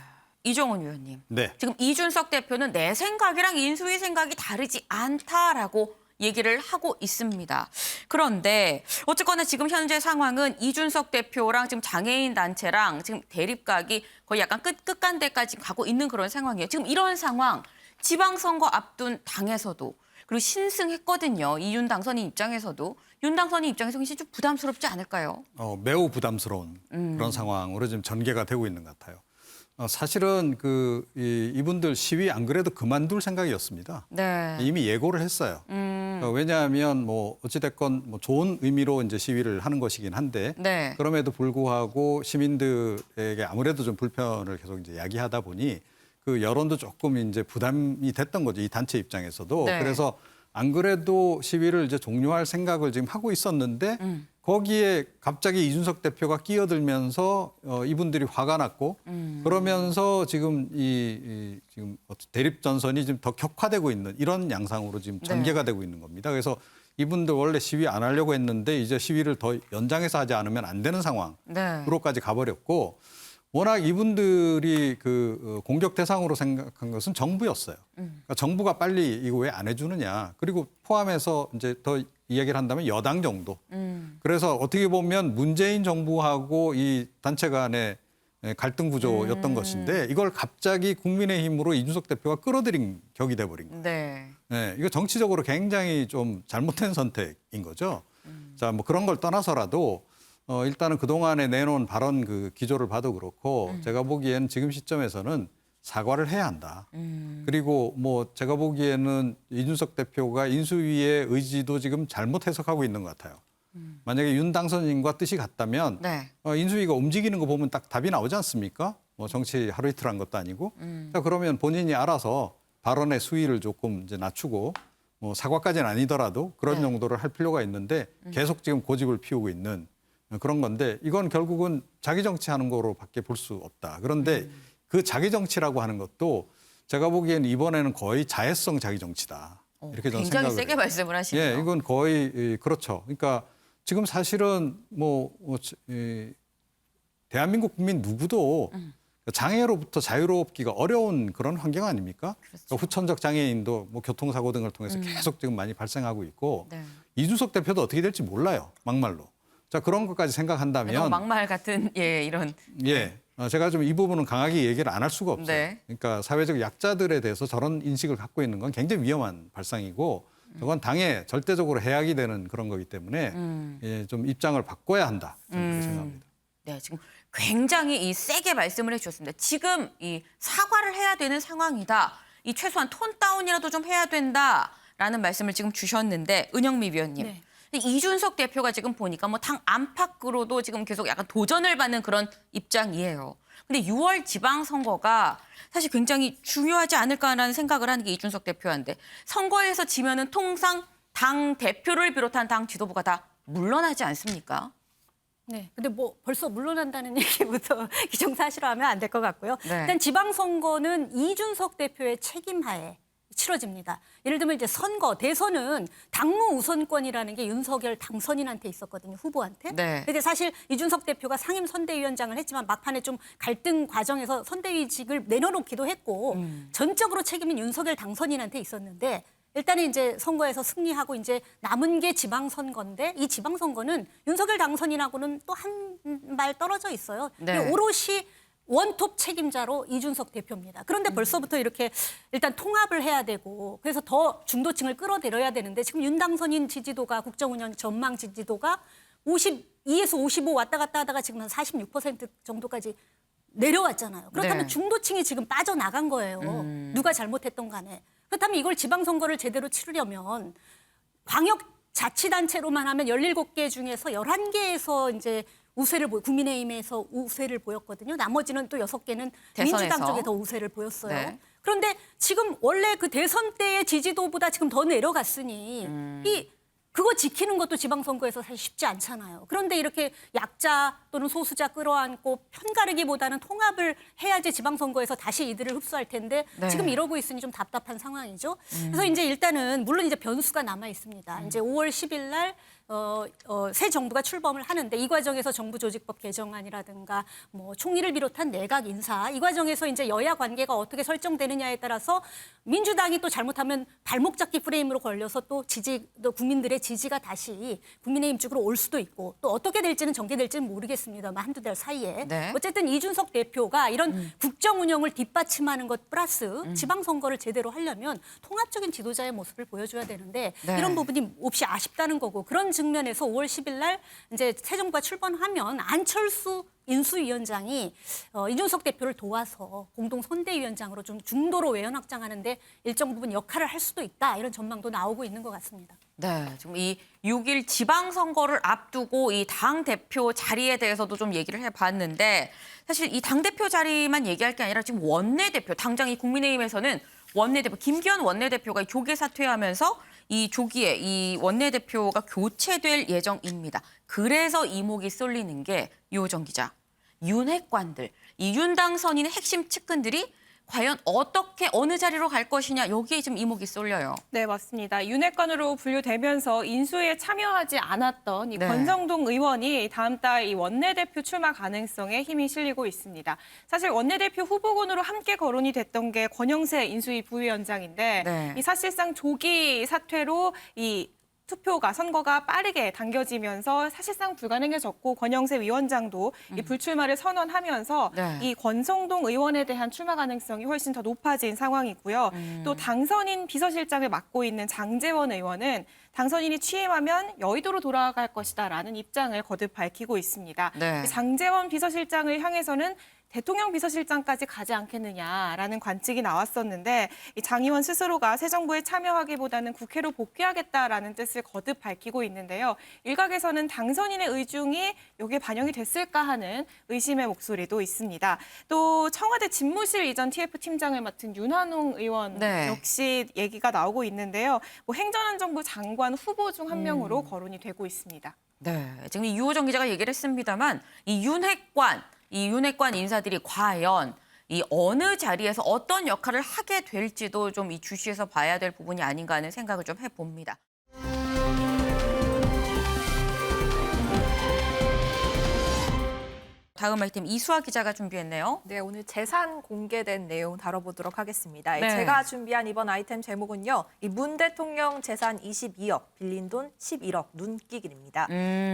Speaker 1: 이종훈 의원님.
Speaker 12: 네.
Speaker 1: 지금 이준석 대표는 내 생각이랑 인수위 생각이 다르지 않다라고 얘기를 하고 있습니다. 그런데 어쨌거나 지금 현재 상황은 이준석 대표랑 지금 장애인 단체랑 지금 대립각이 거의 약간 끝간대까지 가고 있는 그런 상황이에요. 지금 이런 상황 지방선거 앞둔 당에서도 그리고 신승했거든요. 이윤 당선인 입장에서도 윤 당선인 입장에서 굉장히 좀 부담스럽지 않을까요?
Speaker 12: 매우 부담스러운 그런 상황으로 지금 전개가 되고 있는 것 같아요. 사실은 이분들 시위 안 그래도 그만둘 생각이었습니다.
Speaker 1: 네.
Speaker 12: 이미 예고를 했어요. 왜냐하면 뭐 어찌됐건 뭐 좋은 의미로 이제 시위를 하는 것이긴 한데
Speaker 1: 네.
Speaker 12: 그럼에도 불구하고 시민들에게 아무래도 좀 불편을 계속 이제 야기하다 보니 그 여론도 조금 이제 부담이 됐던 거죠. 이 단체 입장에서도.
Speaker 1: 네.
Speaker 12: 그래서 안 그래도 시위를 이제 종료할 생각을 지금 하고 있었는데 거기에 갑자기 이준석 대표가 끼어들면서 이분들이 화가 났고 그러면서 지금 지금 대립 전선이 좀 더 격화되고 있는 이런 양상으로 지금 전개가 되고 있는 겁니다. 그래서 이분들 원래 시위 안 하려고 했는데 이제 시위를 더 연장해서 하지 않으면 안 되는 상황으로까지 가버렸고 워낙 이분들이 공격 대상으로 생각한 것은 정부였어요. 그러니까 정부가 빨리 이거 왜 안 해주느냐. 그리고 포함해서 이제 더 이야기를 한다면 여당 정도. 그래서 어떻게 보면 문재인 정부하고 이 단체 간의 갈등 구조였던 것인데 이걸 갑자기 국민의힘으로 이준석 대표가 끌어들인 격이 돼버린 거예요.
Speaker 1: 네.
Speaker 12: 네, 이거 정치적으로 굉장히 좀 잘못된 선택인 거죠. 자, 뭐 그런 걸 떠나서라도 일단은 그동안에 내놓은 발언 기조를 봐도 그렇고 제가 보기에는 지금 시점에서는 사과를 해야 한다. 그리고 뭐 제가 보기에는 이준석 대표가 인수위의 의지도 지금 잘못 해석하고 있는 것 같아요. 만약에 윤 당선인과 뜻이 같다면
Speaker 1: 네.
Speaker 12: 인수위가 움직이는 거 보면 딱 답이 나오지 않습니까? 뭐 정치 하루 이틀 한 것도 아니고. 자, 그러면 본인이 알아서 발언의 수위를 조금 이제 낮추고 뭐 사과까지는 아니더라도 그런
Speaker 1: 네.
Speaker 12: 정도를 할 필요가 있는데 계속 지금 고집을 피우고 있는 그런 건데 이건 결국은 자기 정치하는 거로밖에 볼 수 없다. 그런데 그 자기 정치라고 하는 것도 제가 보기에는 이번에는 거의 자해성 자기 정치다. 이렇게 저는
Speaker 1: 굉장히
Speaker 12: 생각을
Speaker 1: 세게
Speaker 12: 해요.
Speaker 1: 말씀을 하시네요.
Speaker 12: 예, 이건 거의 그렇죠. 그러니까 지금 사실은 대한민국 국민 누구도 장애로부터 자유롭기가 어려운 그런 환경 아닙니까?
Speaker 1: 그렇죠.
Speaker 12: 그러니까 후천적 장애인도 뭐 교통사고 등을 통해서 계속 지금 많이 발생하고 있고
Speaker 1: 네.
Speaker 12: 이준석 대표도 어떻게 될지 몰라요. 막말로. 자, 그런 것까지 생각한다면
Speaker 1: 막말 같은 이런
Speaker 12: 예. 제가 좀 이 부분은 강하게 얘기를 안 할 수가 없어요.
Speaker 1: 네.
Speaker 12: 그러니까 사회적 약자들에 대해서 저런 인식을 갖고 있는 건 굉장히 위험한 발상이고 저건 당에 절대적으로 해악이 되는 그런 거기 때문에 좀 입장을 바꿔야 한다. 저는 그렇게 생각합니다.
Speaker 1: 네, 지금 굉장히 세게 말씀을 해주셨습니다. 지금 이 사과를 해야 되는 상황이다. 이 최소한 톤 다운이라도 좀 해야 된다라는 말씀을 지금 주셨는데 은영미 위원님.
Speaker 8: 네.
Speaker 1: 이준석 대표가 지금 보니까 뭐 당 안팎으로도 지금 계속 약간 도전을 받는 그런 입장이에요. 근데 6월 지방선거가 사실 굉장히 중요하지 않을까라는 생각을 하는 게 이준석 대표인데 선거에서 지면은 통상 당 대표를 비롯한 당 지도부가 다 물러나지 않습니까?
Speaker 8: 네. 근데 뭐 벌써 물러난다는 얘기부터 기정사실화하면 안 될 것 같고요.
Speaker 1: 네.
Speaker 8: 일단 지방선거는 이준석 대표의 책임하에 치러집니다. 예를 들면 이제 대선은 당무 우선권이라는 게 윤석열 당선인한테 있었거든요. 후보한테.
Speaker 1: 네.
Speaker 8: 근데 사실 이준석 대표가 상임 선대위원장을 했지만 막판에 좀 갈등 과정에서 선대위직을 내려놓기도 했고 전적으로 책임은 윤석열 당선인한테 있었는데 일단은 이제 선거에서 승리하고 이제 남은 게 지방선거인데 이 지방선거는 윤석열 당선인하고는 또 한 발 떨어져 있어요.
Speaker 1: 네.
Speaker 8: 오롯이 원톱 책임자로 이준석 대표입니다. 그런데 벌써부터 이렇게 일단 통합을 해야 되고 그래서 더 중도층을 끌어들여야 되는데 지금 윤 당선인 지지도가 국정운영 전망 지지도가 52에서 55 왔다 갔다 하다가 지금 한 46% 정도까지 내려왔잖아요. 그렇다면
Speaker 1: 네.
Speaker 8: 중도층이 지금 빠져나간 거예요. 누가 잘못했던 간에. 그렇다면 이걸 지방선거를 제대로 치르려면 광역자치단체로만 하면 17개 중에서 11개에서 이제 국민의힘에서 우세를 보였거든요. 나머지는 또 6개는
Speaker 1: 대선에서.
Speaker 8: 민주당 쪽에 더 우세를 보였어요.
Speaker 1: 네.
Speaker 8: 그런데 지금 원래 그 대선 때의 지지도보다 지금 더 내려갔으니 그거 지키는 것도 지방선거에서 사실 쉽지 않잖아요. 그런데 이렇게 약자 또는 소수자 끌어안고 편가르기보다는 통합을 해야지 지방선거에서 다시 이들을 흡수할 텐데
Speaker 1: 네.
Speaker 8: 지금 이러고 있으니 좀 답답한 상황이죠. 그래서 이제 일단은 물론 이제 변수가 남아 있습니다. 이제 5월 10일 날 새 정부가 출범을 하는데 이 과정에서 정부조직법 개정안이라든가 뭐 총리를 비롯한 내각 인사 이 과정에서 이제 여야 관계가 어떻게 설정되느냐에 따라서 민주당이 또 잘못하면 발목 잡기 프레임으로 걸려서 또 국민들의 지지가 다시 국민의힘 쪽으로 올 수도 있고 또 어떻게 될지는 전개될지는 모르겠습니다만 한두 달 사이에
Speaker 1: 네.
Speaker 8: 어쨌든 이준석 대표가 이런 국정 운영을 뒷받침하는 것 플러스 지방선거를 제대로 하려면 통합적인 지도자의 모습을 보여줘야 되는데
Speaker 1: 네.
Speaker 8: 이런 부분이 몹시 아쉽다는 거고 그런 측면에서 5월 10일 날 이제 새 정부가 출범하면 안철수 인수위원장이 이준석 대표를 도와서 공동 선대위원장으로 좀 중도로 외연 확장하는데 일정 부분 역할을 할 수도 있다 이런 전망도 나오고 있는 것 같습니다.
Speaker 1: 네, 지금 이 6일 지방선거를 앞두고 이 당대표 자리에 대해서도 좀 얘기를 해봤는데 사실 이 당대표 자리만 얘기할 게 아니라 지금 원내대표, 당장 이 국민의힘에서는 원내대표, 김기현 원내대표가 조기 사퇴하면서 이 조기에 이 원내대표가 교체될 예정입니다. 그래서 이목이 쏠리는 게 유호정 기자, 윤핵관들, 이 윤당선인의 핵심 측근들이 과연 어떻게 어느 자리로 갈 것이냐 여기에 좀 이목이 쏠려요.
Speaker 3: 네, 맞습니다. 윤핵관으로 분류되면서 인수위에 참여하지 않았던 이
Speaker 1: 네.
Speaker 3: 권성동 의원이 다음 달 이 원내대표 출마 가능성에 힘이 실리고 있습니다. 사실 원내대표 후보군으로 함께 거론이 됐던 게 권영세 인수위 부위원장인데
Speaker 1: 네.
Speaker 3: 이 사실상 조기 사퇴로 이 선거가 빠르게 당겨지면서 사실상 불가능해졌고 권영세 위원장도 이 불출마를 선언하면서
Speaker 1: 네.
Speaker 3: 이 권성동 의원에 대한 출마 가능성이 훨씬 더 높아진 상황이고요. 또 당선인 비서실장을 맡고 있는 장제원 의원은 당선인이 취임하면 여의도로 돌아갈 것이다라는 입장을 거듭 밝히고 있습니다.
Speaker 1: 네.
Speaker 3: 장제원 비서실장을 향해서는 대통령 비서실장까지 가지 않겠느냐라는 관측이 나왔었는데 이 장 의원 스스로가 새 정부에 참여하기보다는 국회로 복귀하겠다라는 뜻을 거듭 밝히고 있는데요. 일각에서는 당선인의 의중이 여기에 반영이 됐을까 하는 의심의 목소리도 있습니다. 또 청와대 집무실 이전 TF팀장을 맡은 윤한홍 의원
Speaker 1: 네.
Speaker 3: 역시 얘기가 나오고 있는데요. 뭐 행정안전부 장관 후보 중 한 명으로 거론이 되고 있습니다.
Speaker 1: 네, 지금 이 유호정 기자가 얘기를 했습니다만 이 윤핵관 인사들이 과연 이 어느 자리에서 어떤 역할을 하게 될지도 좀 이 주시해서 봐야 될 부분이 아닌가 하는 생각을 좀 해봅니다. 다음 아이템 이수아 기자가 준비했네요.
Speaker 2: 네, 오늘 재산 공개된 내용 다뤄보도록 하겠습니다.
Speaker 1: 네.
Speaker 2: 제가 준비한 이번 아이템 제목은요. 이 문 대통령 재산 22억, 빌린 돈 11억, 눈길입니다.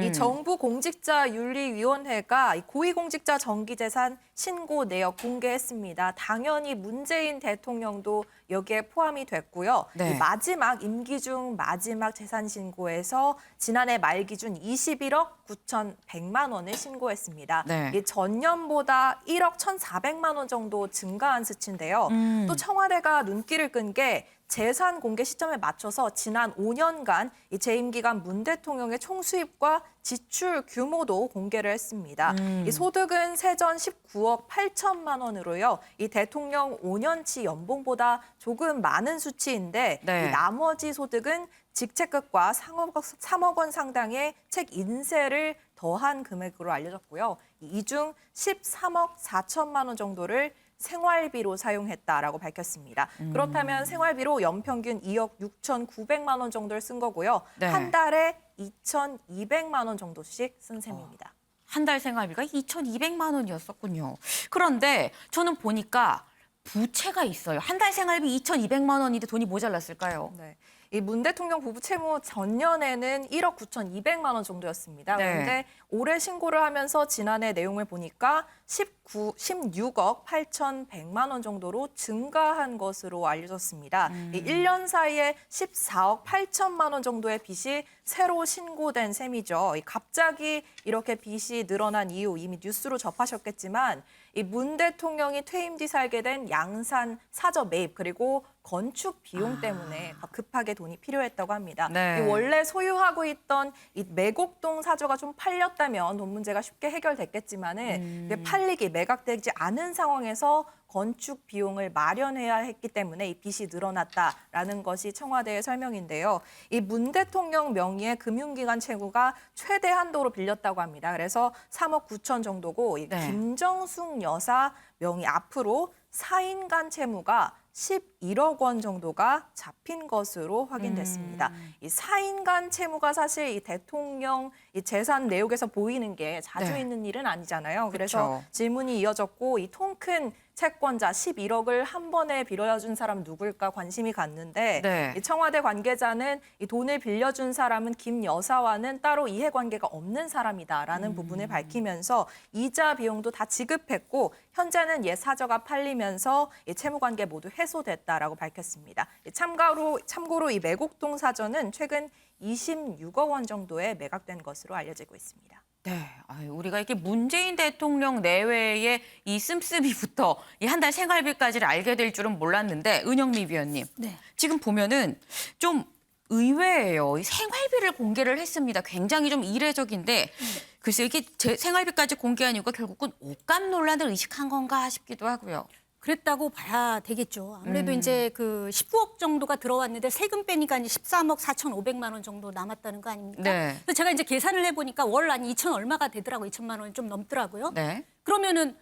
Speaker 2: 이 정부 공직자윤리위원회가 고위공직자 정기재산 신고 내역 공개했습니다. 당연히 문재인 대통령도 여기에 포함이 됐고요.
Speaker 1: 네.
Speaker 2: 이 마지막 임기 중 마지막 재산 신고에서 지난해 말 기준 21억 9,100만 원을 신고했습니다.
Speaker 1: 네.
Speaker 2: 이 전년보다 1억 1,400만 원 정도 증가한 수치인데요. 또 청와대가 눈길을 끈 게 재산 공개 시점에 맞춰서 지난 5년간 이 재임 기간 문 대통령의 총수입과 지출 규모도 공개를 했습니다. 이 소득은 세전 19억 8천만 원으로요. 이 대통령 5년치 연봉보다 조금 많은 수치인데
Speaker 1: 네.
Speaker 2: 이 나머지 소득은 직책급과 3억 원 상당의 책 인세를 더한 금액으로 알려졌고요. 이 중 13억 4천만 원 정도를 생활비로 사용했다라고 밝혔습니다. 그렇다면 생활비로 연평균 2억 6,900만 원 정도를 쓴 거고요.
Speaker 1: 네.
Speaker 2: 한 달에 2,200만 원 정도씩 쓴 셈입니다.
Speaker 1: 한 달 생활비가 2,200만 원이었었군요. 그런데 저는 보니까 부채가 있어요. 한 달 생활비 2,200만 원인데 돈이 모자랐을까요?
Speaker 2: 네. 이 문 대통령 부부 채무 전년에는 1억 9,200만 원 정도였습니다.
Speaker 1: 네.
Speaker 2: 그런데 올해 신고를 하면서 지난해 내용을 보니까 16억 8,100만 원 정도로 증가한 것으로 알려졌습니다. 이 1년 사이에 14억 8천만 원 정도의 빚이 새로 신고된 셈이죠. 갑자기 이렇게 빚이 늘어난 이유 이미 뉴스로 접하셨겠지만 이 문 대통령이 퇴임 뒤 살게 된 양산 사저 매입 그리고 건축 비용 때문에 급하게 돈이 필요했다고 합니다.
Speaker 1: 네.
Speaker 2: 이 원래 소유하고 있던 이 매곡동 사저가 좀 팔렸다면 돈 문제가 쉽게 해결됐겠지만은 그게 팔리기 매각되지 않은 상황에서 건축 비용을 마련해야 했기 때문에 이 빚이 늘어났다라는 것이 청와대의 설명인데요. 이 문 대통령 명의의 금융기관 채무가 최대 한도로 빌렸다고 합니다. 그래서 3억 9천 정도고 이
Speaker 1: 네.
Speaker 2: 김정숙 여사 명의 앞으로 사인 간 채무가 11억 원 정도가 잡힌 것으로 확인됐습니다. 이 사인 간 채무가 사실 이 대통령 이 재산 내역에서 보이는 게 자주
Speaker 1: 네.
Speaker 2: 있는 일은 아니잖아요. 그래서
Speaker 1: 그쵸.
Speaker 2: 질문이 이어졌고 이 통 큰 채권자 11억을 한 번에 빌려준 사람 누굴까 관심이 갔는데
Speaker 1: 네.
Speaker 2: 이 청와대 관계자는 이 돈을 빌려준 사람은 김 여사와는 따로 이해관계가 없는 사람이다라는 부분을 밝히면서 이자 비용도 다 지급했고 현재는 옛 사저가 팔리면서 이 채무관계 모두 해소됐다라고 밝혔습니다. 참고로 이 매곡동 사저는 최근 26억 원 정도에 매각된 것으로 알려지고 있습니다.
Speaker 1: 네, 우리가 이렇게 문재인 대통령 내외의 이 씀씀이부터 이 한 달 생활비까지를 알게 될 줄은 몰랐는데 은영미 위원님,
Speaker 8: 네.
Speaker 1: 지금 보면은 좀 의외예요. 이 생활비를 공개를 했습니다. 굉장히 좀 이례적인데 글쎄 이게 제 생활비까지 공개한 이유가 결국은 옷값 논란을 의식한 건가 싶기도 하고요.
Speaker 8: 그랬다고 봐야 되겠죠. 아무래도 이제 그 19억 정도가 들어왔는데 세금 빼니까 이제 13억 4,500만 원 정도 남았다는 거 아닙니까?
Speaker 1: 네.
Speaker 8: 그래서 제가 이제 계산을 해보니까 월 한 2천 얼마가 되더라고요. 2천만 원이 좀 넘더라고요.
Speaker 1: 네.
Speaker 8: 그러면은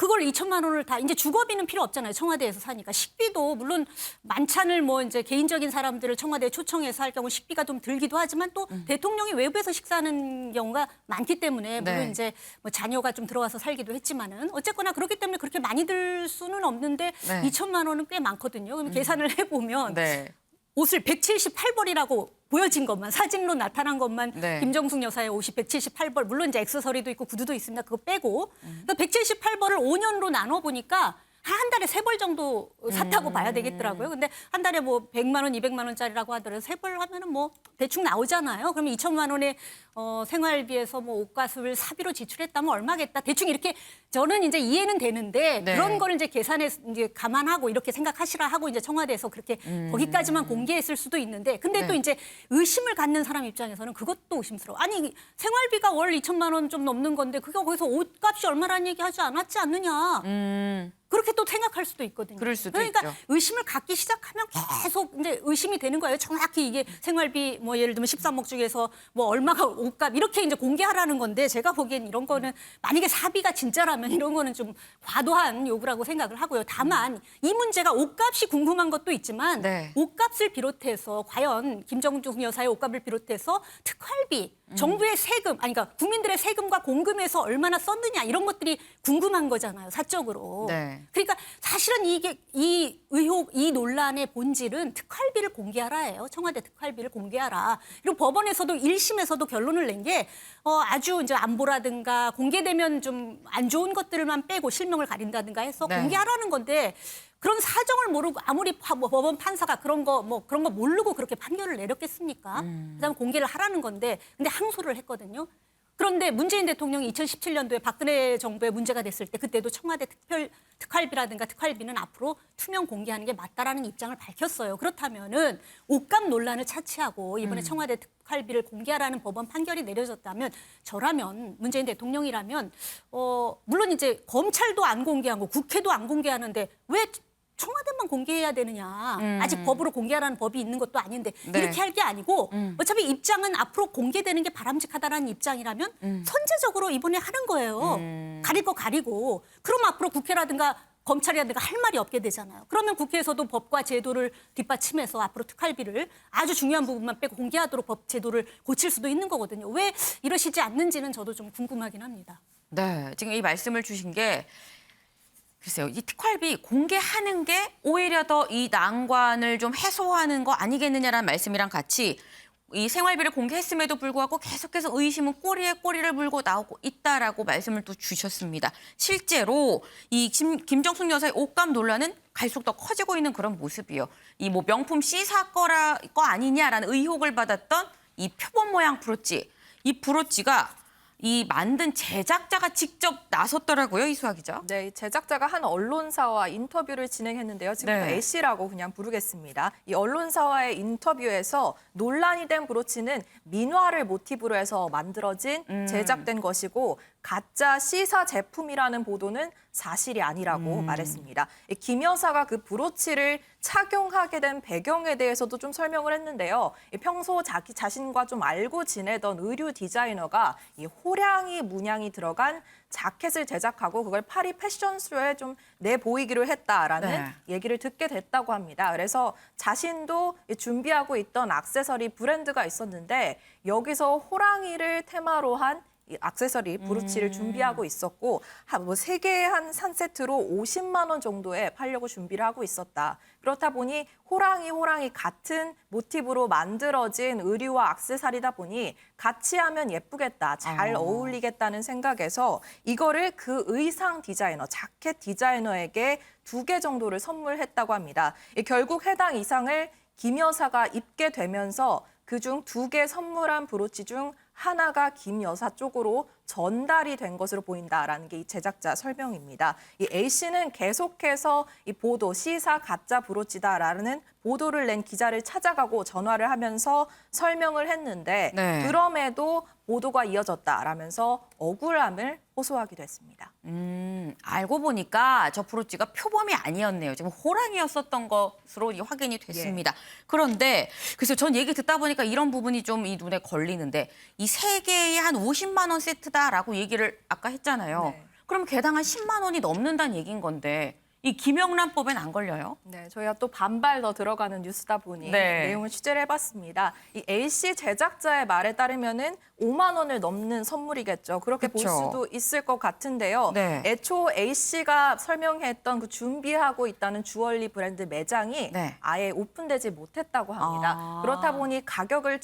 Speaker 8: 그걸 2천만 원을 다 이제 주거비는 필요 없잖아요. 청와대에서 사니까 식비도 물론 만찬을 뭐 이제 개인적인 사람들을 청와대에 초청해서 할 경우 식비가 좀 들기도 하지만 또 대통령이 외부에서 식사하는 경우가 많기 때문에 물론
Speaker 1: 네.
Speaker 8: 이제 뭐 자녀가 좀 들어와서 살기도 했지만은 어쨌거나 그렇기 때문에 그렇게 많이 들 수는 없는데
Speaker 1: 네.
Speaker 8: 2천만 원은 꽤 많거든요. 그럼 계산을 해보면
Speaker 1: 네.
Speaker 8: 옷을 178벌이라고 보여진 것만 사진으로 나타난 것만
Speaker 1: 네.
Speaker 8: 김정숙 여사의 옷이 178벌 물론 이제 액세서리도 있고 구두도 있습니다. 그거 빼고 178벌을 5년으로 나눠 보니까 한 달에 3벌 정도 샀다고 봐야 되겠더라고요. 근데 한 달에 뭐 100만 원, 200만 원짜리라고 하더라도 3벌 하면은 뭐 대충 나오잖아요. 그러면 2천만 원의 생활비에서 뭐 옷값을 사비로 지출했다면 얼마겠다. 대충 이렇게 저는 이제 이해는 되는데
Speaker 1: 네.
Speaker 8: 그런 거를 이제 계산해 이제 감안하고 이렇게 생각하시라 하고 이제 청와대에서 그렇게 거기까지만 공개했을 수도 있는데 근데 또
Speaker 1: 네.
Speaker 8: 이제 의심을 갖는 사람 입장에서는 그것도 의심스러워. 아니 생활비가 월 2천만 원 좀 넘는 건데 그게 거기서 옷값이 얼마라는 얘기 하지 않았지 않느냐. 그렇게 또 생각할 수도 있거든요.
Speaker 1: 그럴 수도
Speaker 8: 그러니까
Speaker 1: 있죠.
Speaker 8: 의심을 갖기 시작하면 계속 이제 의심이 되는 거예요. 정확히 이게 생활비 뭐 예를 들면 13억 중에서 뭐 얼마가 옷값 이렇게 이제 공개하라는 건데 제가 보기엔 이런 거는 만약에 사비가 진짜라면 이런 거는 좀 과도한 요구라고 생각을 하고요. 다만 이 문제가 옷값이 궁금한 것도 있지만
Speaker 1: 네.
Speaker 8: 옷값을 비롯해서 과연 김정숙 여사의 옷값을 비롯해서 특활비 정부의 세금, 아니 그러니까 국민들의 세금과 공금에서 얼마나 썼느냐 이런 것들이 궁금한 거잖아요, 사적으로.
Speaker 1: 네.
Speaker 8: 그러니까 사실은 이게 이 의혹, 이 논란의 본질은 특활비를 공개하라예요. 청와대 특활비를 공개하라. 그리고 법원에서도 1심에서도 결론을 낸 게 아주 이제 안보라든가 공개되면 좀 안 좋은 것들만 빼고 실명을 가린다든가 해서
Speaker 1: 네.
Speaker 8: 공개하라는 건데 그런 사정을 모르고 아무리 법원 판사가 그런 거 모르고 그렇게 판결을 내렸겠습니까? 그다음 공개를 하라는 건데 근데 항소를 했거든요. 그런데 문재인 대통령이 2017년도에 박근혜 정부에 문제가 됐을 때 그때도 청와대 특활비라든가 특활비는 앞으로 투명 공개하는 게 맞다라는 입장을 밝혔어요. 그렇다면은 옷값 논란을 차치하고 이번에 청와대 특활비를 공개하라는 법원 판결이 내려졌다면 저라면 문재인 대통령이라면 물론 이제 검찰도 안 공개하고 국회도 안 공개하는데 왜 청와대만 공개해야 되느냐. 아직 법으로 공개하라는 법이 있는 것도 아닌데
Speaker 1: 네.
Speaker 8: 이렇게 할 게 아니고 어차피 입장은 앞으로 공개되는 게 바람직하다라는 입장이라면 선제적으로 이번에 하는 거예요. 가릴 거 가리고. 그럼 앞으로 국회라든가 검찰이라든가 할 말이 없게 되잖아요. 그러면 국회에서도 법과 제도를 뒷받침해서 앞으로 특활비를 아주 중요한 부분만 빼고 공개하도록 법 제도를 고칠 수도 있는 거거든요. 왜 이러시지 않는지는 저도 좀 궁금하긴 합니다.
Speaker 1: 네, 지금 이 말씀을 주신 게 글쎄요, 이 특활비 공개하는 게 오히려 더 이 난관을 좀 해소하는 거 아니겠느냐라는 말씀이랑 같이 이 생활비를 공개했음에도 불구하고 계속해서 의심은 꼬리에 꼬리를 물고 나오고 있다라고 말씀을 또 주셨습니다. 실제로 이 김정숙 여사의 옷감 논란은 갈수록 더 커지고 있는 그런 모습이에요. 이 뭐 명품 C사 거 아니냐라는 의혹을 받았던 이 표범 모양 브로치. 이 브로치가 이 만든 제작자가 직접 나섰더라고요, 이수아 기자.
Speaker 2: 네, 이 제작자가 한 언론사와 인터뷰를 진행했는데요. 지금
Speaker 1: 네.
Speaker 2: A씨라고 그냥 부르겠습니다. 이 언론사와의 인터뷰에서 논란이 된 브로치는 민화를 모티브로 해서 만들어진 제작된 것이고 가짜 C사 제품이라는 보도는 사실이 아니라고 말했습니다. 김 여사가 그 브로치를 착용하게 된 배경에 대해서도 좀 설명을 했는데요. 평소 자기 자신과 좀 알고 지내던 의류 디자이너가 이 호랑이 문양이 들어간 자켓을 제작하고 그걸 파리 패션쇼에 좀 내보이기로 했다라는
Speaker 1: 네.
Speaker 2: 얘기를 듣게 됐다고 합니다. 그래서 자신도 준비하고 있던 액세서리 브랜드가 있었는데 여기서 호랑이를 테마로 한 이 액세서리 브로치를 준비하고 있었고 뭐 3개의 한 세트로 50만 원 정도에 팔려고 준비를 하고 있었다. 그렇다 보니 호랑이 같은 모티브로 만들어진 의류와 액세서리다 보니 같이 하면 예쁘겠다, 잘 어울리겠다는 생각에서 이거를 그 의상 디자이너, 자켓 디자이너에게 2개 정도를 선물했다고 합니다. 결국 해당 의상을 김 여사가 입게 되면서 그중 2개 선물한 브로치 중 하나가 김 여사 쪽으로 전달이 된 것으로 보인다라는 게 이 제작자 설명입니다. 이 A씨는 계속해서 이 보도, C사 가짜 브로치다라는 보도를 낸 기자를 찾아가고 전화를 하면서 설명을 했는데
Speaker 1: 네.
Speaker 2: 그럼에도 보도가 이어졌다라면서 억울함을 호소하기도 했습니다.
Speaker 1: 알고 보니까 저 브로치가 표범이 아니었네요. 지금 호랑이였었던 것으로 확인이 됐습니다. 그런데 그래서 전 얘기 듣다 보니까 이런 부분이 좀 이 눈에 걸리는데 이 3개에 한 50만 원 세트다라고 얘기를 아까 했잖아요.
Speaker 2: 네.
Speaker 1: 그럼 개당 한 10만 원이 넘는다는 얘기인 건데 이 김영란법엔 안 걸려요?
Speaker 2: 네, 저희가 또 반발 더 들어가는 뉴스다 보니
Speaker 1: 네.
Speaker 2: 내용을 취재를 해봤습니다. 이 A씨 제작자의 말에 따르면은 5만 원을 넘는 선물이겠죠. 그렇게 볼
Speaker 1: 그쵸.
Speaker 2: 수도 있을 것 같은데요.
Speaker 1: 네.
Speaker 2: 애초 A씨가 설명했던 그 준비하고 있다는 주얼리 브랜드 매장이
Speaker 1: 네.
Speaker 2: 아예 오픈되지 못했다고 합니다.
Speaker 1: 아.
Speaker 2: 그렇다 보니 가격을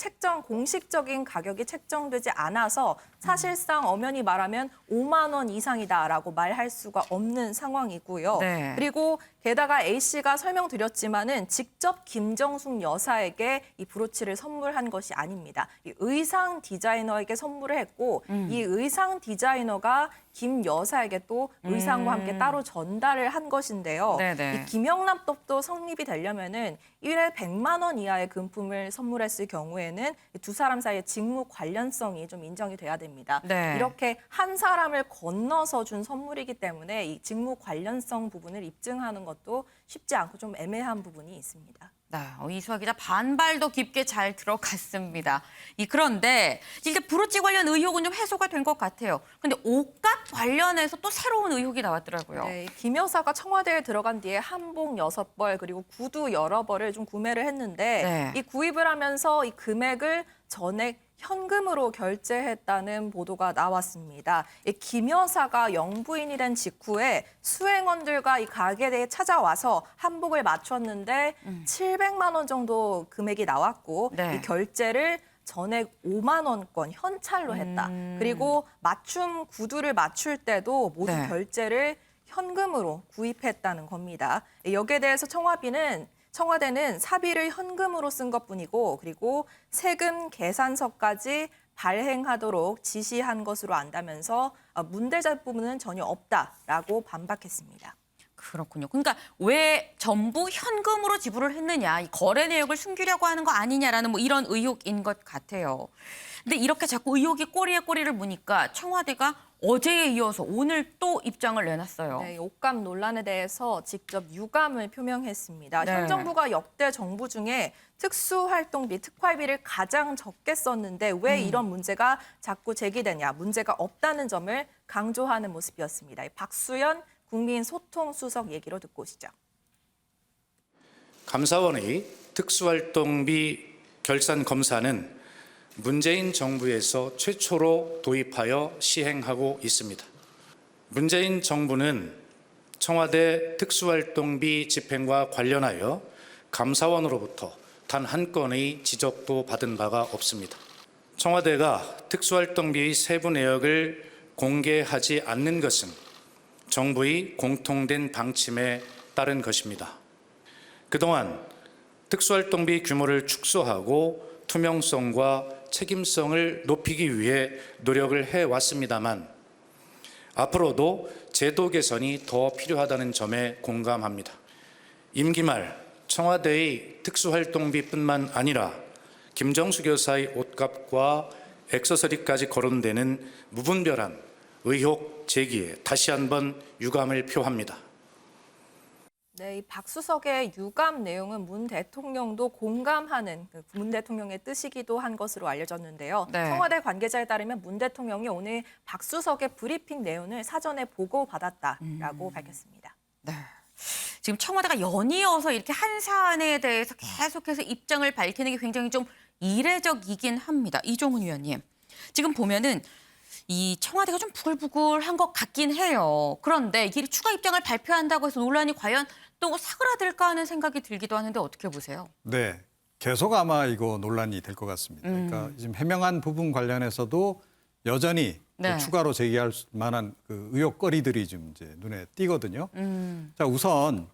Speaker 2: 공식적인 가격이 책정되지 않아서 사실상 엄연히 말하면 5만 원 이상이다라고 말할 수가 없는 상황이고요.
Speaker 1: 네.
Speaker 2: 그리고 게다가 A씨가 설명드렸지만은 직접 김정숙 여사에게 이 브로치를 선물한 것이 아닙니다. 이 의상 디자이너에게 선물을 했고 이 의상 디자이너가 김 여사에게 또 의상과 함께 따로 전달을 한 것인데요.
Speaker 1: 네네.
Speaker 2: 이 김영란법도 성립이 되려면은 1회 100만 원 이하의 금품을 선물했을 경우에는 이 두 사람 사이의 직무 관련성이 좀 인정이 돼야 됩니다.
Speaker 1: 네.
Speaker 2: 이렇게 한 사람을 건너서 준 선물이기 때문에 이 직무 관련성 부분을 입증하는 것도 쉽지 않고 좀 애매한 부분이 있습니다.
Speaker 1: 네, 이수아 기자 반발도 깊게 잘 들어갔습니다. 그런데 이제 브로치 관련 의혹은 좀 해소가 된 것 같아요. 근데 옷값 관련해서 또 새로운 의혹이 나왔더라고요.
Speaker 2: 네, 김 여사가 청와대에 들어간 뒤에 한복 6벌 그리고 구두 여러 벌을 좀 구매를 했는데
Speaker 1: 네.
Speaker 2: 이 구입을 하면서 이 금액을 전액 현금으로 결제했다는 보도가 나왔습니다. 김 여사가 영부인이 된 직후에 수행원들과 이 가게에 찾아와서 한복을 맞췄는데 700만 원 정도 금액이 나왔고
Speaker 1: 네.
Speaker 2: 이 결제를 전액 5만 원권 현찰로 했다. 그리고 맞춤 구두를 맞출 때도 모두
Speaker 1: 네.
Speaker 2: 결제를 현금으로 구입했다는 겁니다. 여기에 대해서 청와대는 사비를 현금으로 쓴 것뿐이고 그리고 세금 계산서까지 발행하도록 지시한 것으로 안다면서 문제될 부분은 전혀 없다라고 반박했습니다.
Speaker 1: 그렇군요. 그러니까 왜 전부 현금으로 지불을 했느냐, 이 거래 내역을 숨기려고 하는 거 아니냐라는 뭐 이런 의혹인 것 같아요. 근데 이렇게 자꾸 의혹이 꼬리에 꼬리를 무니까 청와대가 어제에 이어서 오늘 또 입장을 내놨어요.
Speaker 2: 네, 옷감 논란에 대해서 직접 유감을 표명했습니다.
Speaker 1: 네.
Speaker 2: 현 정부가 역대 정부 중에 특수활동비, 특활비를 가장 적게 썼는데 왜 이런 문제가 자꾸 제기되냐, 문제가 없다는 점을 강조하는 모습이었습니다. 박수현 국민소통수석 얘기로 듣고 오시죠.
Speaker 13: 감사원의 특수활동비 결산 검사는 문재인 정부에서 최초로 도입하여 시행하고 있습니다. 문재인 정부는 청와대 특수활동비 집행과 관련하여 감사원으로부터 단 한 건의 지적도 받은 바가 없습니다. 청와대가 특수활동비의 세부 내역을 공개하지 않는 것은 정부의 공통된 방침에 따른 것입니다. 그동안 특수활동비 규모를 축소하고 투명성과 책임성을 높이기 위해 노력을 해왔습니다만 앞으로도 제도 개선이 더 필요하다는 점에 공감합니다. 임기 말 청와대의 특수활동비뿐만 아니라 김정숙 여사의 옷값과 액세서리까지 거론되는 무분별한 의혹 제기에 다시 한번 유감을 표합니다.
Speaker 2: 네, 이 박수석의 유감 내용은 문 대통령도 공감하는 문 대통령의 뜻이기도 한 것으로 알려졌는데요.
Speaker 1: 네.
Speaker 2: 청와대 관계자에 따르면 문 대통령이 오늘 박수석의 브리핑 내용을 사전에 보고받았다라고 밝혔습니다.
Speaker 1: 네. 지금 청와대가 연이어서 이렇게 한 사안에 대해서 계속해서 입장을 밝히는 게 굉장히 좀 이례적이긴 합니다. 이종훈 위원님. 지금 보면은 이 청와대가 좀 부글부글한 것 같긴 해요. 그런데 이게 추가 입장을 발표한다고 해서 논란이 과연 또 사그라들까 하는 생각이 들기도 하는데 어떻게 보세요?
Speaker 12: 네, 계속 아마 이거 논란이 될 것 같습니다. 그러니까 지금 해명한 부분 관련해서도 여전히
Speaker 1: 네.
Speaker 12: 추가로 제기할 만한 그 의혹거리들이 좀 이제 눈에 띄거든요. 자, 우선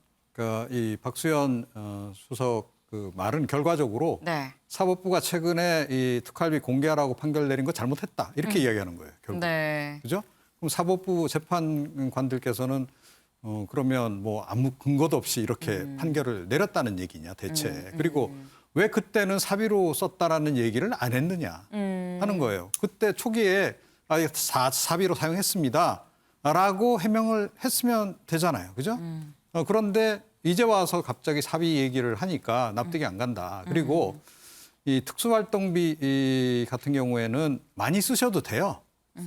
Speaker 12: 이 박수현 수석 그 말은 결과적으로
Speaker 1: 네.
Speaker 12: 사법부가 최근에 이 특활비 공개하라고 판결 내린 거 잘못했다 이렇게 이야기하는 거예요. 결국.
Speaker 1: 네.
Speaker 12: 그죠? 그럼 사법부 재판관들께서는 그러면 뭐 아무 근거도 없이 이렇게 판결을 내렸다는 얘기냐 대체. 그리고 왜 그때는 사비로 썼다라는 얘기를 안 했느냐 하는 거예요. 그때 초기에 사비로 사용했습니다라고 해명을 했으면 되잖아요. 그죠? 그런데 이제 와서 갑자기 사비 얘기를 하니까 납득이 안 간다. 그리고 이 특수활동비 같은 경우에는 많이 쓰셔도 돼요.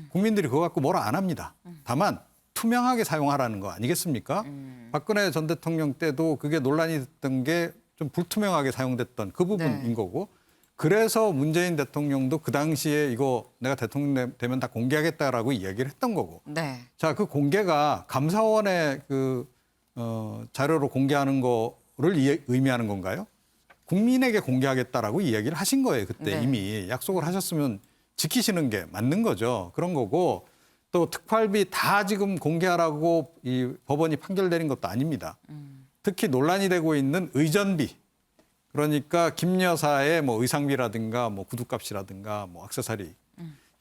Speaker 12: 국민들이 그거 갖고 뭐라 안 합니다. 다만 투명하게 사용하라는 거 아니겠습니까? 박근혜 전 대통령 때도 그게 논란이 됐던 게 좀 불투명하게 사용됐던 그 부분인
Speaker 1: 네.
Speaker 12: 거고 그래서 문재인 대통령도 그 당시에 이거 내가 대통령 되면 다 공개하겠다라고 이야기를 했던 거고
Speaker 1: 네.
Speaker 12: 자, 그 공개가 감사원의 자료로 공개하는 거를 의미하는 건가요? 국민에게 공개하겠다라고 이야기를 하신 거예요. 그때
Speaker 1: 네.
Speaker 12: 이미 약속을 하셨으면 지키시는 게 맞는 거죠. 그런 거고 또 특활비 다 지금 공개하라고 이 법원이 판결 내린 것도 아닙니다. 특히 논란이 되고 있는 의전비. 그러니까 김 여사의 뭐 의상비라든가 뭐 구두값이라든가 뭐 액세서리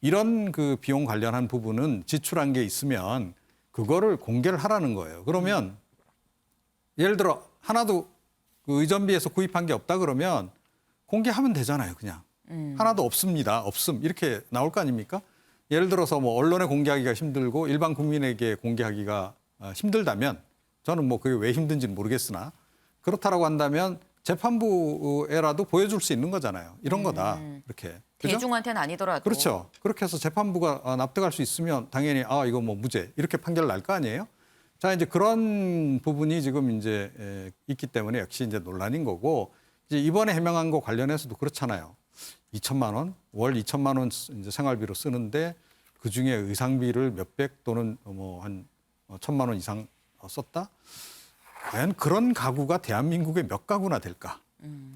Speaker 12: 이런 그 비용 관련한 부분은 지출한 게 있으면 그거를 공개를 하라는 거예요. 그러면 예를 들어 하나도 그 의전비에서 구입한 게 없다 그러면 공개하면 되잖아요, 그냥. 하나도 없습니다. 없음. 이렇게 나올 거 아닙니까? 예를 들어서 뭐 언론에 공개하기가 힘들고 일반 국민에게 공개하기가 힘들다면 저는 뭐 그게 왜 힘든지는 모르겠으나 그렇다라고 한다면 재판부에라도 보여줄 수 있는 거잖아요. 이런 거다. 이렇게. 그죠?
Speaker 1: 대중한테는 아니더라도.
Speaker 12: 그렇죠. 그렇게 해서 재판부가 납득할 수 있으면 당연히 이거 뭐 무죄 이렇게 판결 날 거 아니에요? 자, 이제 그런 부분이 지금 이제 있기 때문에 역시 이제 논란인 거고 이제 이번에 해명한 거 관련해서도 그렇잖아요. 2천만 원, 월 2천만 원 이제 생활비로 쓰는데 그 중에 의상비를 몇백 또는 뭐 한 1,000만 원 이상 썼다? 과연 그런 가구가 대한민국에 몇 가구나 될까?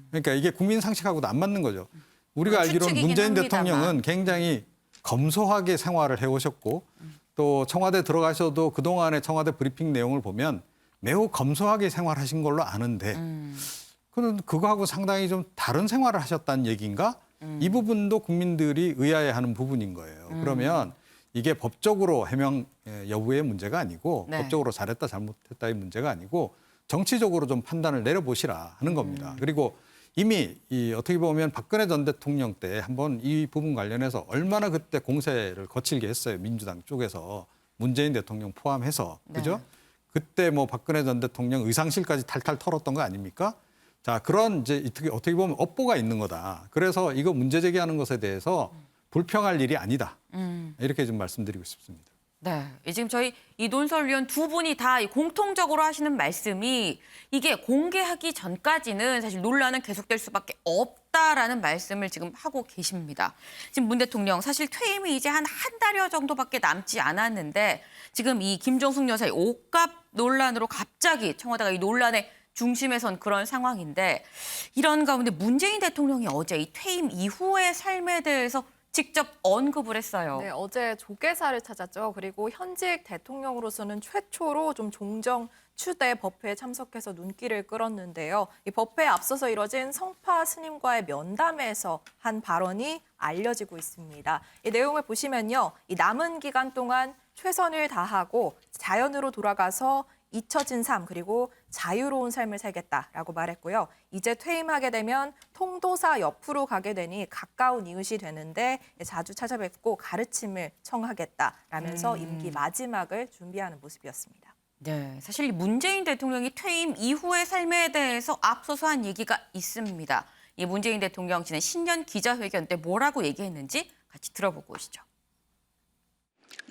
Speaker 12: 그러니까 이게 국민 상식하고도 안 맞는 거죠. 우리가 알기로는 문재인 대통령은 굉장히 검소하게 생활을 해오셨고 또 청와대 들어가셔도 그동안의 청와대 브리핑 내용을 보면 매우 검소하게 생활하신 걸로 아는데 그건 그거하고 상당히 좀 다른 생활을 하셨다는 얘기인가? 이 부분도 국민들이 의아해하는 부분인 거예요. 그러면 이게 법적으로 해명 여부의 문제가 아니고
Speaker 1: 네.
Speaker 12: 법적으로 잘했다 잘못했다의 문제가 아니고 정치적으로 좀 판단을 내려보시라 하는 겁니다. 그리고 이미 어떻게 보면 박근혜 전 대통령 때 한번 이 부분 관련해서 얼마나 그때 공세를 거칠게 했어요. 민주당 쪽에서 문재인 대통령 포함해서. 그죠? 그때 뭐 박근혜 전 대통령 의상실까지 탈탈 털었던 거 아닙니까? 자, 그런 이제 어떻게 보면 업보가 있는 거다. 그래서 이거 문제 제기하는 것에 대해서 불평할 일이 아니다. 이렇게 좀 말씀드리고 싶습니다.
Speaker 1: 네, 지금 저희 이 논설위원 두 분이 다 공통적으로 하시는 말씀이 이게 공개하기 전까지는 사실 논란은 계속될 수밖에 없다라는 말씀을 지금 하고 계십니다. 지금 문 대통령 사실 퇴임이 이제 한 달여 정도밖에 남지 않았는데 지금 이 김정숙 여사의 옷값 논란으로 갑자기 청와대가 이 논란의 중심에 선 그런 상황인데 이런 가운데 문재인 대통령이 어제 이 퇴임 이후의 삶에 대해서 직접 언급을 했어요.
Speaker 2: 네, 어제 조계사를 찾았죠. 그리고 현직 대통령으로서는 최초로 좀 종정 추대 법회에 참석해서 눈길을 끌었는데요. 이 법회에 앞서서 이뤄진 성파 스님과의 면담에서 한 발언이 알려지고 있습니다. 이 내용을 보시면요. 이 남은 기간 동안 최선을 다하고 자연으로 돌아가서 잊혀진 삶 그리고 자유로운 삶을 살겠다라고 말했고요. 이제 퇴임하게 되면 통도사 옆으로 가게 되니 가까운 이웃이 되는데 자주 찾아뵙고 가르침을 청하겠다라면서 임기 마지막을 준비하는 모습이었습니다.
Speaker 1: 네, 사실 문재인 대통령이 퇴임 이후의 삶에 대해서 앞서서 한 얘기가 있습니다. 이 문재인 대통령 지난 신년 기자회견 때 뭐라고 얘기했는지 같이 들어보고 오시죠.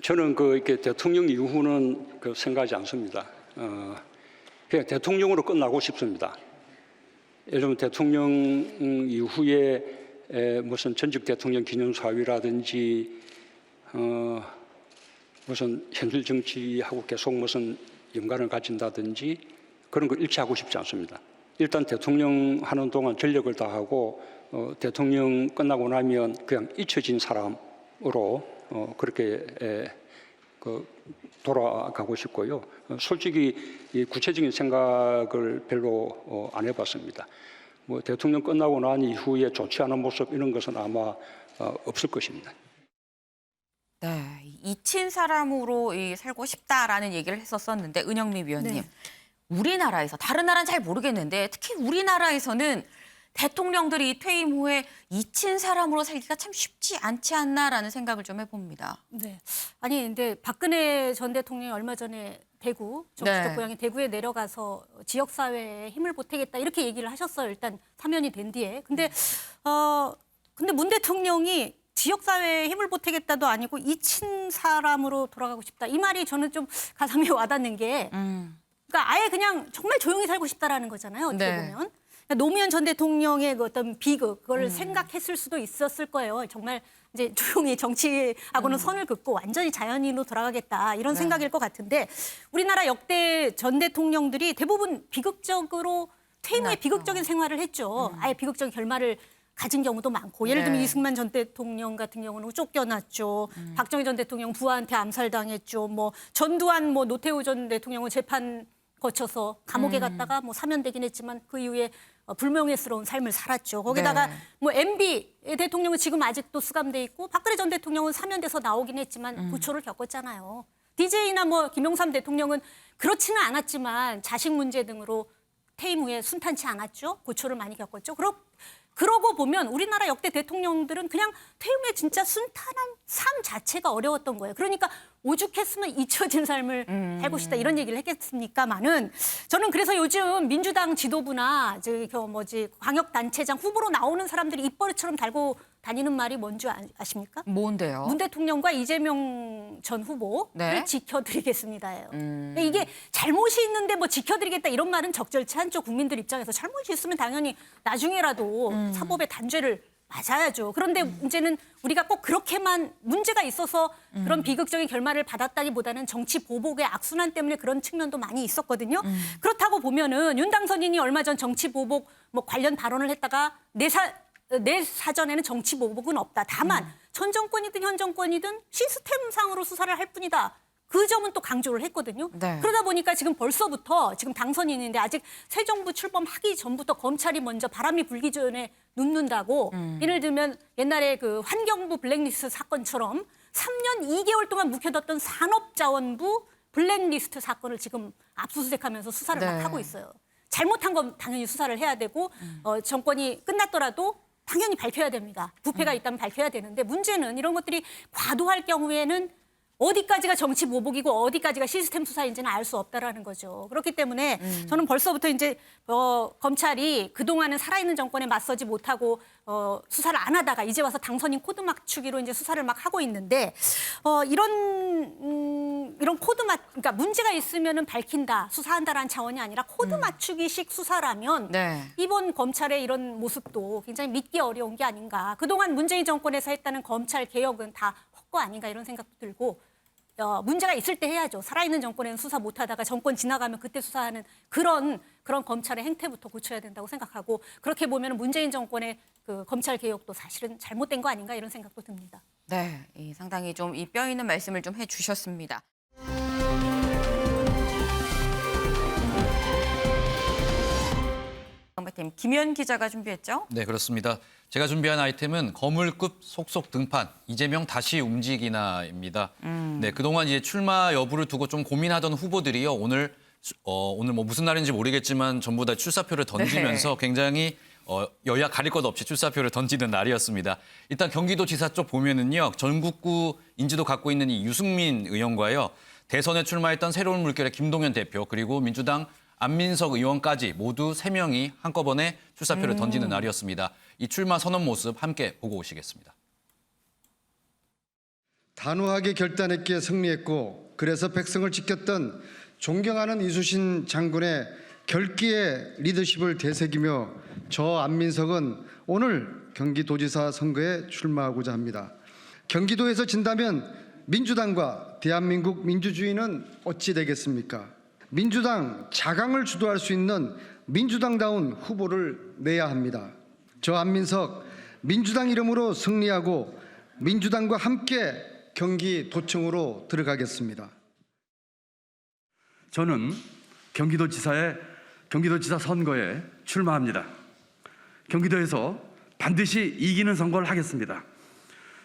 Speaker 14: 저는 이렇게 대통령 이후는 생각하지 않습니다. 그냥 대통령으로 끝나고 싶습니다. 예를 들면 대통령 이후에 무슨 전직 대통령 기념사위라든지 무슨 현실 정치하고 계속 무슨 연관을 가진다든지 그런 걸 일치하고 싶지 않습니다. 일단 대통령 하는 동안 전력을 다하고 대통령 끝나고 나면 그냥 잊혀진 사람으로 그렇게 돌아가고 싶고요. 솔직히 이 구체적인 생각을 별로 안 해봤습니다. 뭐 대통령 끝나고 난 이후에 좋지 않은 모습 이런 것은 아마 없을 것입니다.
Speaker 1: 네, 잊힌 사람으로 살고 싶다라는 얘기를 했었었는데 은영미 위원님,
Speaker 8: 네.
Speaker 1: 우리나라에서 다른 나라는 잘 모르겠는데 특히 우리나라에서는 대통령들이 퇴임 후에 잊힌 사람으로 살기가 참 쉽지 않지 않나라는 생각을 좀 해봅니다.
Speaker 8: 네. 아니 근데 박근혜 전 대통령이 얼마 전에 대구, 정치적 고향인 대구에 내려가서 지역 사회에 힘을 보태겠다 이렇게 얘기를 하셨어요. 일단 사면이 된 뒤에. 근데 문 대통령이 지역 사회에 힘을 보태겠다도 아니고 잊힌 사람으로 돌아가고 싶다. 이 말이 저는 좀 가슴에 와닿는 게, 그러니까 아예 그냥 정말 조용히 살고 싶다라는 거잖아요. 어떻게 보면. 노무현 전 대통령의 그 어떤 비극, 그걸 생각했을 수도 있었을 거예요. 정말 이제 조용히 정치하고는 선을 긋고 완전히 자연인으로 돌아가겠다 이런 생각일 것 같은데 우리나라 역대 전 대통령들이 대부분 비극적으로 퇴임 후에 비극적인 생활을 했죠. 아예 비극적인 결말을 가진 경우도 많고 예를 들면 이승만 전 대통령 같은 경우는 쫓겨났죠. 박정희 전 대통령 부하한테 암살당했죠. 뭐 전두환, 노태우 전 대통령은 재판 거쳐서 감옥에 갔다가 사면되긴 했지만 그 이후에 불명예스러운 삶을 살았죠. 거기다가 MB 대통령은 지금 아직도 수감돼 있고 박근혜 전 대통령은 사면돼서 나오긴 했지만 고초를 겪었잖아요. DJ나 김영삼 대통령은 그렇지는 않았지만 자식 문제 등으로 퇴임 후에 순탄치 않았죠. 고초를 많이 겪었죠. 그러고 보면 우리나라 역대 대통령들은 그냥 퇴임 후에 진짜 순탄한 삶 자체가 어려웠던 거예요. 그러니까 오죽했으면 잊혀진 삶을 살고 싶다 이런 얘기를 했겠습니까마는 저는 그래서 요즘 민주당 지도부나 광역단체장 후보로 나오는 사람들이 입버릇처럼 달고 다니는 말이 뭔지 아십니까?
Speaker 1: 뭔데요?
Speaker 8: 문 대통령과 이재명 전 후보를 지켜드리겠습니다예요. 이게 잘못이 있는데 지켜드리겠다 이런 말은 적절치 않죠. 국민들 입장에서 잘못이 있으면 당연히 나중에라도 사법의 단죄를 맞아야죠. 그런데 문제는 우리가 꼭 그렇게만 문제가 있어서 그런 비극적인 결말을 받았다기보다는 정치 보복의 악순환 때문에 그런 측면도 많이 있었거든요. 그렇다고 보면은 윤 당선인이 얼마 전 정치 보복 관련 발언을 했다가 내 사전에는 정치 보복은 없다. 다만 전 정권이든 현 정권이든 시스템상으로 수사를 할 뿐이다. 그 점은 또 강조를 했거든요. 그러다 보니까 지금 벌써부터 지금 당선인인데 아직 새 정부 출범하기 전부터 검찰이 먼저 바람이 불기 전에 눕는다고 예를 들면 옛날에 그 환경부 블랙리스트 사건처럼 3년 2개월 동안 묵혀뒀던 산업자원부 블랙리스트 사건을 지금 압수수색하면서 수사를 막 하고 있어요. 잘못한 건 당연히 수사를 해야 되고 정권이 끝났더라도 당연히 밝혀야 됩니다. 부패가 있다면 밝혀야 되는데 문제는 이런 것들이 과도할 경우에는 어디까지가 정치 보복이고 어디까지가 시스템 수사인지는 알 수 없다라는 거죠. 그렇기 때문에 저는 벌써부터 이제 검찰이 그동안은 살아있는 정권에 맞서지 못하고 수사를 안 하다가 이제 와서 당선인 코드 맞추기로 이제 수사를 막 하고 있는데 이런 코드 그러니까 문제가 있으면은 밝힌다, 수사한다라는 차원이 아니라 코드 맞추기식 수사라면 이번 검찰의 이런 모습도 굉장히 믿기 어려운 게 아닌가. 그동안 문재인 정권에서 했다는 검찰 개혁은 다 헛거 아닌가 이런 생각도 들고 문제가 있을 때 해야죠. 살아있는 정권에는 수사 못하다가 정권 지나가면 그때 수사하는 그런 검찰의 행태부터 고쳐야 된다고 생각하고 그렇게 보면 문재인 정권의 그 검찰 개혁도 사실은 잘못된 거 아닌가 이런 생각도 듭니다.
Speaker 1: 네, 상당히 좀 이 뼈 있는 말씀을 좀 해주셨습니다. 경배팀 김현 기자가 준비했죠?
Speaker 4: 네, 그렇습니다. 제가 준비한 아이템은 거물급 속속 등판, 이재명 다시 움직이나입니다. 네, 그동안 이제 출마 여부를 두고 좀 고민하던 후보들이요. 오늘 뭐 무슨 날인지 모르겠지만 전부 다 출사표를 던지면서 굉장히 여야 가릴 것 없이 출사표를 던지는 날이었습니다. 일단 경기도지사 쪽 보면은요. 전국구 인지도 갖고 있는 이 유승민 의원과요. 대선에 출마했던 새로운 물결의 김동연 대표 그리고 민주당 안민석 의원까지 모두 3명이 한꺼번에 출사표를 던지는 날이었습니다. 이 출마 선언 모습 함께 보고 오시겠습니다.
Speaker 15: 단호하게 결단했기에 승리했고 그래서 백성을 지켰던 존경하는 이수신 장군의 결기의 리더십을 되새기며 저 안민석은 오늘 경기도지사 선거에 출마하고자 합니다. 경기도에서 진다면 민주당과 대한민국 민주주의는 어찌 되겠습니까? 민주당 자강을 주도할 수 있는 민주당다운 후보를 내야 합니다. 저 안민석 민주당 이름으로 승리하고 민주당과 함께 경기도청으로 들어가겠습니다.
Speaker 16: 저는 경기도지사 선거에 출마합니다. 경기도에서 반드시 이기는 선거를 하겠습니다.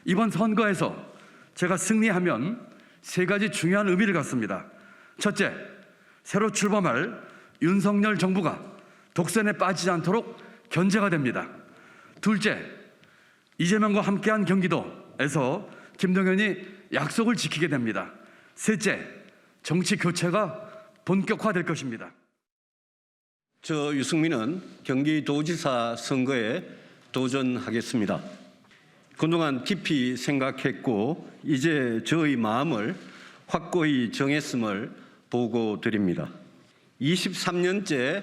Speaker 16: 이번 선거에서 제가 승리하면 3가지 중요한 의미를 갖습니다. 첫째, 새로 출범할 윤석열 정부가 독선에 빠지지 않도록 견제가 됩니다. 둘째, 이재명과 함께한 경기도에서 김동연이 약속을 지키게 됩니다. 셋째, 정치 교체가 본격화될 것입니다.
Speaker 17: 저 유승민은 경기도지사 선거에 도전하겠습니다. 그동안 깊이 생각했고 이제 저의 마음을 확고히 정했음을 보고드립니다. 23년째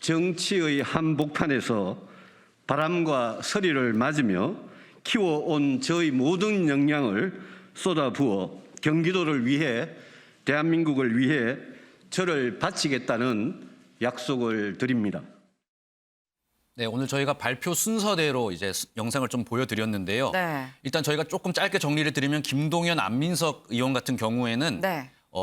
Speaker 17: 정치의 한복판에서 바람과 서리를 맞으며 키워온 저의 모든 역량을 쏟아부어 경기도를 위해 대한민국을 위해 저를 바치겠다는 약속을 드립니다.
Speaker 4: 네, 오늘 저희가 발표 순서대로 이제 영상을 좀 보여드렸는데요.
Speaker 1: 네.
Speaker 4: 일단 저희가 조금 짧게 정리를 드리면 김동연, 안민석 의원 같은 경우에는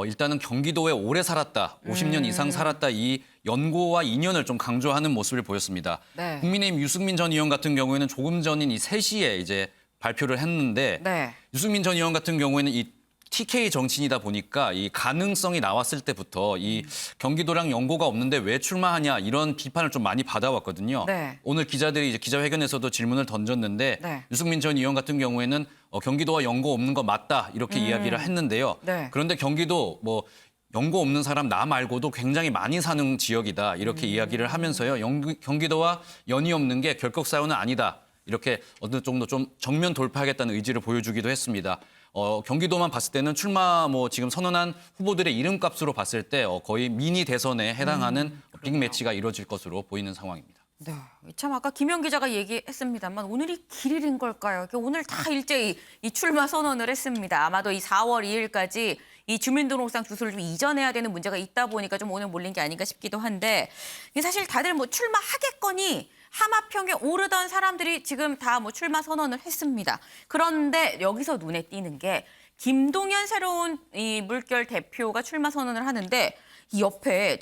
Speaker 4: 일단은 경기도에 오래 살았다, 50년 이상 살았다 이 연고와 인연을 좀 강조하는 모습을 보였습니다.
Speaker 1: 네.
Speaker 4: 국민의힘 유승민 전 의원 같은 경우에는 조금 전인 이 3시에 이제 발표를 했는데 유승민 전 의원 같은 경우에는 이 TK 정치인이다 보니까 이 가능성이 나왔을 때부터 이 경기도랑 연고가 없는데 왜 출마하냐 이런 비판을 좀 많이 받아왔거든요. 오늘 기자들이 이제 기자회견에서도 질문을 던졌는데 유승민 전 의원 같은 경우에는 경기도와 연고 없는 거 맞다 이렇게 이야기를 했는데요. 그런데 경기도 뭐 연고 없는 사람 나 말고도 굉장히 많이 사는 지역이다 이렇게 이야기를 하면서요. 경기도와 연이 없는 게 결격사유는 아니다. 이렇게 어느 정도 좀 정면 돌파하겠다는 의지를 보여주기도 했습니다. 경기도만 봤을 때는 출마 지금 선언한 후보들의 이름값으로 봤을 때 거의 미니 대선에 해당하는 빅매치가 이루어질 것으로 보이는 상황입니다.
Speaker 1: 네, 참 아까 김현 기자가 얘기했습니다만 오늘이 길일인 걸까요? 오늘 다 일제히 이 출마 선언을 했습니다. 아마도 이 4월 2일까지 이 주민등록상 주소를 좀 이전해야 되는 문제가 있다 보니까 좀 오늘 몰린 게 아닌가 싶기도 한데 사실 다들 출마하겠거니 하마평에 오르던 사람들이 지금 다 출마 선언을 했습니다. 그런데 여기서 눈에 띄는 게 김동연 새로운 이 물결 대표가 출마 선언을 하는데 이 옆에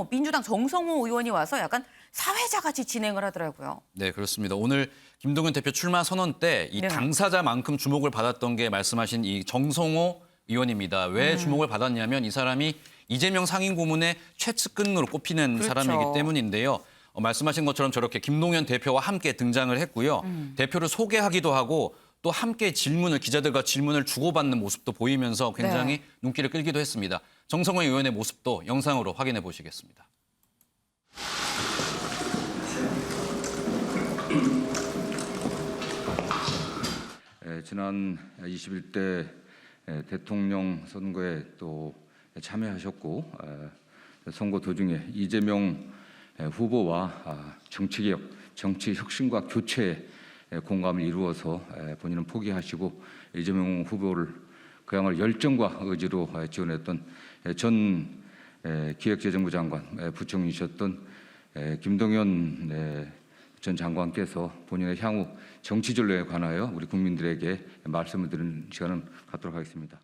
Speaker 1: 민주당 정성호 의원이 와서 약간 사회자같이 진행을 하더라고요.
Speaker 4: 네, 그렇습니다. 오늘 김동연 대표 출마 선언 때 이 당사자만큼 주목을 받았던 게 말씀하신 이 정성호 의원입니다. 왜 주목을 받았냐면 이 사람이 이재명 상임고문의 최측근으로 꼽히는 사람이기 때문인데요. 말씀하신 것처럼 저렇게 김동연 대표와 함께 등장을 했고요. 대표를 소개하기도 하고 또 함께 기자들과 질문을 주고받는 모습도 보이면서 굉장히 눈길을 끌기도 했습니다. 정성호 의원의 모습도 영상으로 확인해 보시겠습니다.
Speaker 18: 지난 21대 대통령 선거에 또 참여하셨고 선거 도중에 이재명 후보와 정치개혁, 정치혁신과 교체에 공감을 이루어서 본인은 포기하시고 이재명 후보를 그야말로 열정과 의지로 지원했던 전 기획재정부 장관, 부총리셨던 김동연 전 장관께서 본인의 향후 정치 전략에 관하여 우리 국민들에게 말씀을 드리는 시간을 갖도록 하겠습니다.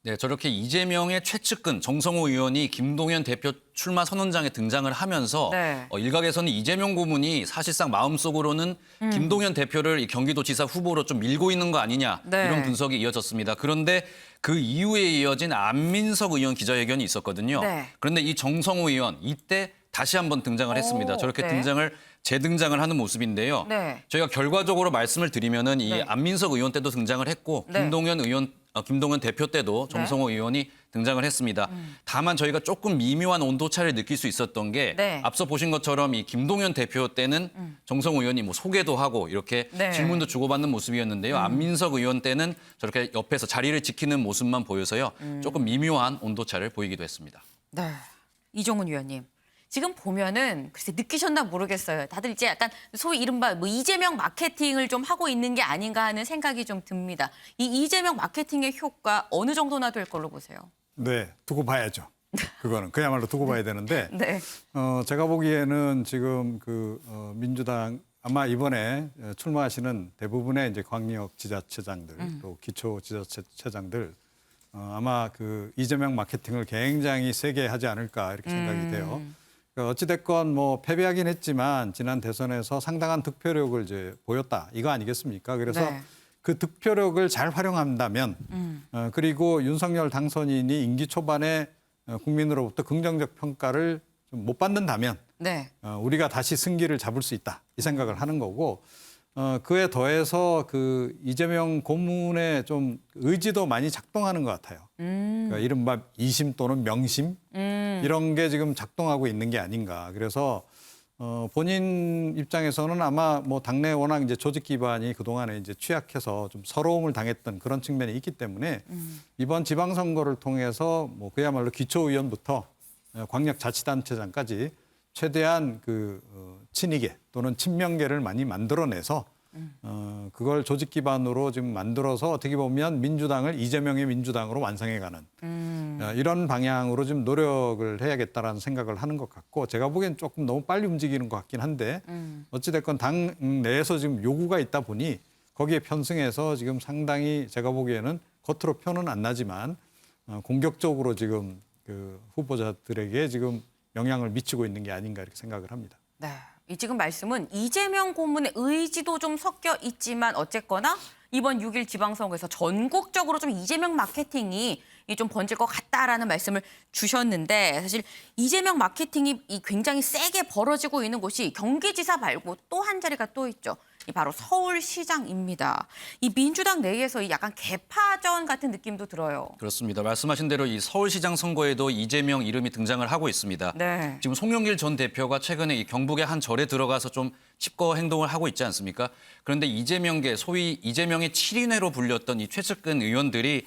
Speaker 4: 네, 저렇게 이재명의 최측근 정성호 의원이 김동연 대표 출마 선언장에 등장을 하면서 일각에서는 이재명 고문이 사실상 마음속으로는 김동연 대표를 이 경기도지사 후보로 좀 밀고 있는 거 아니냐 이런 분석이 이어졌습니다. 그런데 그 이후에 이어진 안민석 의원 기자회견이 있었거든요. 그런데 이 정성호 의원 이때 다시 한번 등장을 했습니다. 저렇게 재등장을 하는 모습인데요. 저희가 결과적으로 말씀을 드리면은 이 안민석 의원 때도 등장을 했고 김동연 대표 때도 정성호 의원이 등장을 했습니다. 다만 저희가 조금 미묘한 온도차를 느낄 수 있었던 게 앞서 보신 것처럼 이 김동연 대표 때는 정성호 의원이 뭐 소개도 하고 이렇게 질문도 주고받는 모습이었는데요. 안민석 의원 때는 저렇게 옆에서 자리를 지키는 모습만 보여서요. 조금 미묘한 온도차를 보이기도 했습니다.
Speaker 1: 네, 이종훈 위원님. 지금 보면은 글쎄 느끼셨나 모르겠어요. 다들 이제 약간 소위 이른바 뭐 이재명 마케팅을 좀 하고 있는 게 아닌가 하는 생각이 좀 듭니다. 이 이재명 마케팅의 효과 어느 정도나 될 걸로 보세요?
Speaker 12: 네, 두고 봐야죠. 그거는 그야말로 두고 봐야 되는데 제가 보기에는 지금 민주당 아마 이번에 출마하시는 대부분의 이제 광역 지자체장들 또 기초 지자체장들 아마 이재명 마케팅을 굉장히 세게 하지 않을까 이렇게 생각이 돼요. 어찌됐건 뭐 패배하긴 했지만 지난 대선에서 상당한 득표력을 이제 보였다 이거 아니겠습니까? 그래서 그 득표력을 잘 활용한다면 그리고 윤석열 당선인이 임기 초반에 국민으로부터 긍정적 평가를 좀 못 받는다면 우리가 다시 승기를 잡을 수 있다 이 생각을 하는 거고 그에 더해서 이재명 고문의 좀 의지도 많이 작동하는 것 같아요. 그러니까 이른바 이심 또는 명심 이런 게 지금 작동하고 있는 게 아닌가. 그래서 본인 입장에서는 아마 뭐 당내 워낙 이제 조직 기반이 그동안에 이제 취약해서 좀 서러움을 당했던 그런 측면이 있기 때문에 이번 지방선거를 통해서 뭐 그야말로 기초의원부터 광역자치단체장까지 최대한 친이계 또는 친명계를 많이 만들어내서 그걸 조직 기반으로 지금 만들어서 어떻게 보면 민주당을 이재명의 민주당으로 완성해가는 이런 방향으로 좀 노력을 해야겠다라는 생각을 하는 것 같고 제가 보기엔 조금 너무 빨리 움직이는 것 같긴 한데 어찌됐건 당 내에서 지금 요구가 있다 보니 거기에 편승해서 지금 상당히 제가 보기에는 겉으로 표는 안 나지만 공격적으로 지금 후보자들에게 지금 영향을 미치고 있는 게 아닌가 이렇게 생각을 합니다.
Speaker 1: 네, 이 지금 말씀은 이재명 고문의 의지도 좀 섞여 있지만 어쨌거나 이번 6일 지방선거에서 전국적으로 좀 이재명 마케팅이 좀 번질 것 같다라는 말씀을 주셨는데 사실 이재명 마케팅이 굉장히 세게 벌어지고 있는 곳이 경기지사 말고 또 한 자리가 또 있죠. 바로 서울시장입니다. 이 민주당 내에서 약간 개파전 같은 느낌도 들어요.
Speaker 4: 그렇습니다. 말씀하신 대로 이 서울시장 선거에도 이재명 이름이 등장을 하고 있습니다. 지금 송영길 전 대표가 최근에 이 경북의 한 절에 들어가서 좀 칩거 행동을 하고 있지 않습니까? 그런데 이재명계, 소위 이재명의 7인회로 불렸던 이 최측근 의원들이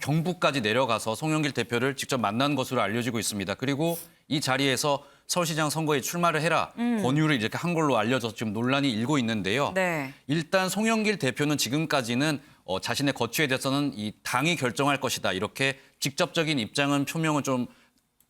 Speaker 4: 경북까지 내려가서 송영길 대표를 직접 만난 것으로 알려지고 있습니다. 그리고 이 자리에서 서울시장 선거에 출마를 해라 권유를 이렇게 한 걸로 알려져서 지금 논란이 일고 있는데요. 일단 송영길 대표는 지금까지는 자신의 거취에 대해서는 이 당이 결정할 것이다 이렇게 직접적인 입장은 표명을 좀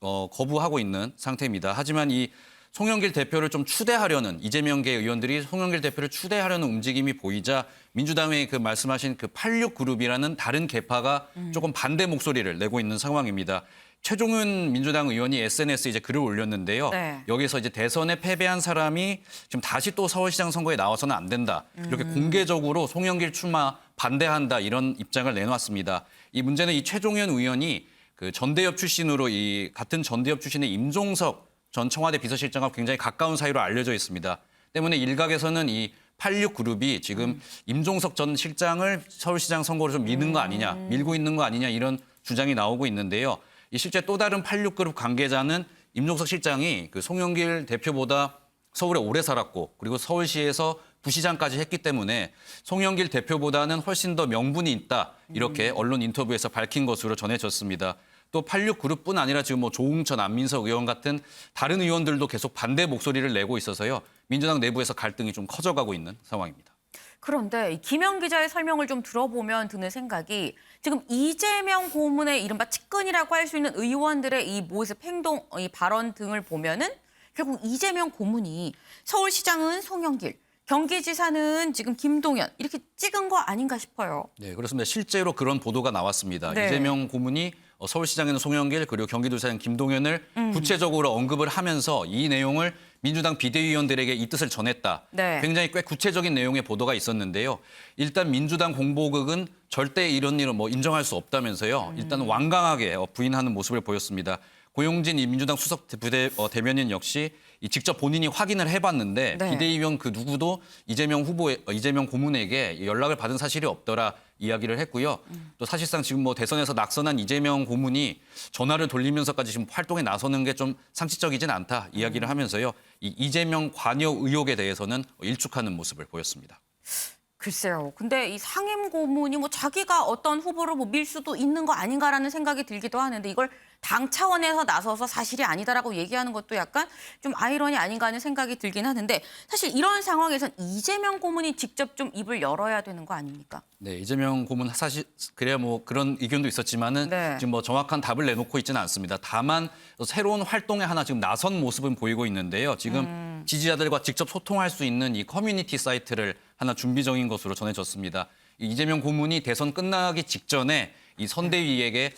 Speaker 4: 거부하고 있는 상태입니다. 하지만 이 송영길 대표를 좀 추대하려는 이재명계 의원들이 송영길 대표를 추대하려는 움직임이 보이자 민주당의 말씀하신 86그룹이라는 다른 계파가 조금 반대 목소리를 내고 있는 상황입니다. 최종훈 민주당 의원이 SNS에 이제 글을 올렸는데요. 여기서 이제 대선에 패배한 사람이 지금 다시 또 서울시장 선거에 나와서는 안 된다. 이렇게 공개적으로 송영길 출마 반대한다 이런 입장을 내놨습니다. 이 문제는 이 최종훈 의원이 전대협 출신으로 같은 전대협 출신의 임종석 전 청와대 비서실장과 굉장히 가까운 사이로 알려져 있습니다. 때문에 일각에서는 이 86그룹이 지금 임종석 전 실장을 서울시장 선거로 좀 미는 거 아니냐, 밀고 있는 거 아니냐 이런 주장이 나오고 있는데요. 이 실제 또 다른 86그룹 관계자는 임종석 실장이 그 송영길 대표보다 서울에 오래 살았고 그리고 서울시에서 부시장까지 했기 때문에 송영길 대표보다는 훨씬 더 명분이 있다. 이렇게 언론 인터뷰에서 밝힌 것으로 전해졌습니다. 또 86그룹뿐 아니라 지금 뭐 조응천, 안민석 의원 같은 다른 의원들도 계속 반대 목소리를 내고 있어서요. 민주당 내부에서 갈등이 좀 커져가고 있는 상황입니다.
Speaker 1: 그런데 이 김영 기자의 설명을 좀 들어보면 드는 생각이 지금 이재명 고문의 이른바 측근이라고 할 수 있는 의원들의 이 모습, 행동, 이 발언 등을 보면은 결국 이재명 고문이 서울시장은 송영길, 경기지사는 지금 김동연 이렇게 찍은 거 아닌가 싶어요.
Speaker 4: 네, 그렇습니다. 실제로 그런 보도가 나왔습니다.
Speaker 1: 네.
Speaker 4: 이재명 고문이 서울시장에는 송영길 그리고 경기도지사는 김동연을 구체적으로 언급을 하면서 이 내용을 민주당 비대위원들에게 이 뜻을 전했다.
Speaker 1: 네.
Speaker 4: 굉장히 꽤 구체적인 내용의 보도가 있었는데요. 일단 민주당 공보국은 절대 이런 일은 뭐 인정할 수 없다면서요. 일단 완강하게 부인하는 모습을 보였습니다. 고용진 이 민주당 수석 대변인 역시 직접 본인이 확인을 해봤는데
Speaker 1: 네.
Speaker 4: 비대위원 그 누구도 이재명 고문에게 연락을 받은 사실이 없더라 이야기를 했고요. 또 사실상 지금 뭐 대선에서 낙선한 이재명 고문이 전화를 돌리면서까지 지금 활동에 나서는 게 좀 상식적이진 않다 이야기를 하면서요. 이 이재명 관여 의혹에 대해서는 일축하는 모습을 보였습니다.
Speaker 1: 글쎄요. 근데 이 상임 고문이 뭐 자기가 어떤 후보를 뭐 밀 수도 있는 거 아닌가라는 생각이 들기도 하는데 이걸 당 차원에서 나서서 사실이 아니다라고 얘기하는 것도 약간 좀 아이러니 아닌가 하는 생각이 들긴 하는데 사실 이런 상황에선 이재명 고문이 직접 좀 입을 열어야 되는 거 아닙니까?
Speaker 4: 네, 이재명 고문 사실 그래야 뭐 그런 의견도 있었지만은
Speaker 1: 네.
Speaker 4: 지금 뭐 정확한 답을 내놓고 있지는 않습니다. 다만 새로운 활동에 하나 지금 나선 모습은 보이고 있는데요. 지금 지지자들과 직접 소통할 수 있는 이 커뮤니티 사이트를 하나 준비 중인 것으로 전해졌습니다. 이재명 고문이 대선 끝나기 직전에 이 선대위에게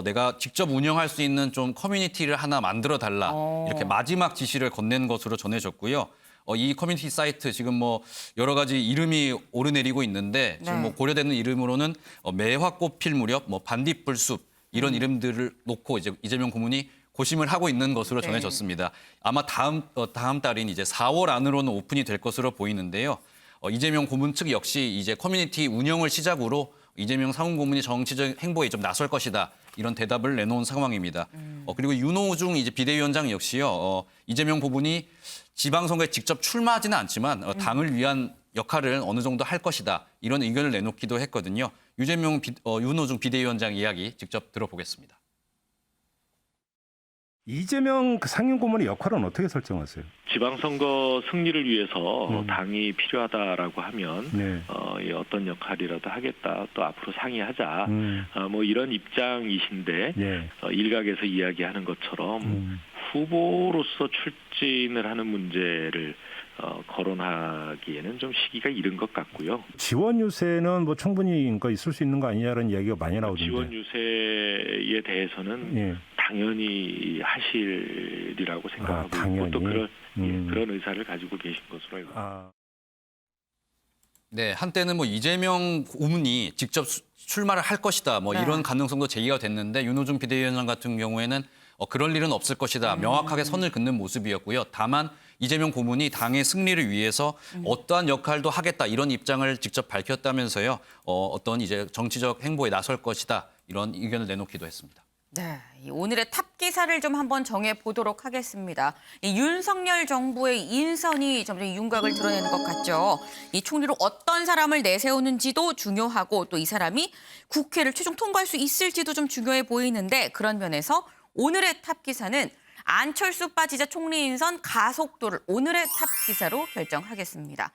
Speaker 4: 내가 직접 운영할 수 있는 좀 커뮤니티를 하나 만들어 달라 이렇게 마지막 지시를 건넨 것으로 전해졌고요. 이 커뮤니티 사이트 지금 뭐 여러 가지 이름이 오르내리고 있는데 지금 뭐 고려되는 이름으로는 매화 꽃필 무렵, 뭐 반딧불숲 이런 이름들을 놓고 이제 이재명 고문이 고심을 하고 있는 것으로 전해졌습니다. 아마 다음 달인 이제 4월 안으로는 오픈이 될 것으로 보이는데요. 이재명 고문 측 역시 이제 커뮤니티 운영을 시작으로 이재명 상임 고문이 정치적 행보에 좀 나설 것이다. 이런 대답을 내놓은 상황입니다. 그리고 윤호중 이제 비대위원장 역시요. 이재명 고문이 지방선거에 직접 출마하지는 않지만 당을 위한 역할을 어느 정도 할 것이다. 이런 의견을 내놓기도 했거든요. 윤호중 비대위원장 이야기 직접 들어보겠습니다.
Speaker 19: 이재명 상임 고문의 역할은 어떻게 설정하세요?
Speaker 20: 지방선거 승리를 위해서 당이 필요하다라고 하면
Speaker 19: 네.
Speaker 20: 어떤 역할이라도 하겠다. 또 앞으로 상의하자. 뭐 이런 입장이신데
Speaker 19: 네.
Speaker 20: 일각에서 이야기하는 것처럼 후보로서 출진을 하는 문제를 거론하기에는 좀 시기가 이른 것 같고요.
Speaker 19: 지원 유세는 뭐 충분히 있을 수 있는 거 아니냐라는 이야기가 많이 나오던데.
Speaker 20: 지원 유세에 대해서는
Speaker 19: 예.
Speaker 20: 당연히 하시리라고 생각하고
Speaker 19: 당연히.
Speaker 20: 있고 또 그런 의사를 가지고 계신 것으로 알고 있습니다.
Speaker 4: 네, 한때는 뭐 이재명 고문이 직접 출마를 할 것이다. 뭐 이런 가능성도 제기가 됐는데 윤호중 비대위원장 같은 경우에는 그럴 일은 없을 것이다. 명확하게 선을 긋는 모습이었고요. 다만 이재명 고문이 당의 승리를 위해서 어떠한 역할도 하겠다. 이런 입장을 직접 밝혔다면서요. 어떤 이제 정치적 행보에 나설 것이다. 이런 의견을 내놓기도 했습니다.
Speaker 1: 네, 오늘의 탑 기사를 좀 한번 정해 보도록 하겠습니다. 이 윤석열 정부의 인선이 점점 윤곽을 드러내는 것 같죠. 이 총리로 어떤 사람을 내세우는지도 중요하고 또 이 사람이 국회를 최종 통과할 수 있을지도 좀 중요해 보이는데 그런 면에서 오늘의 탑 기사는 안철수 빠지자 총리 인선 가속도를 오늘의 탑 기사로 결정하겠습니다.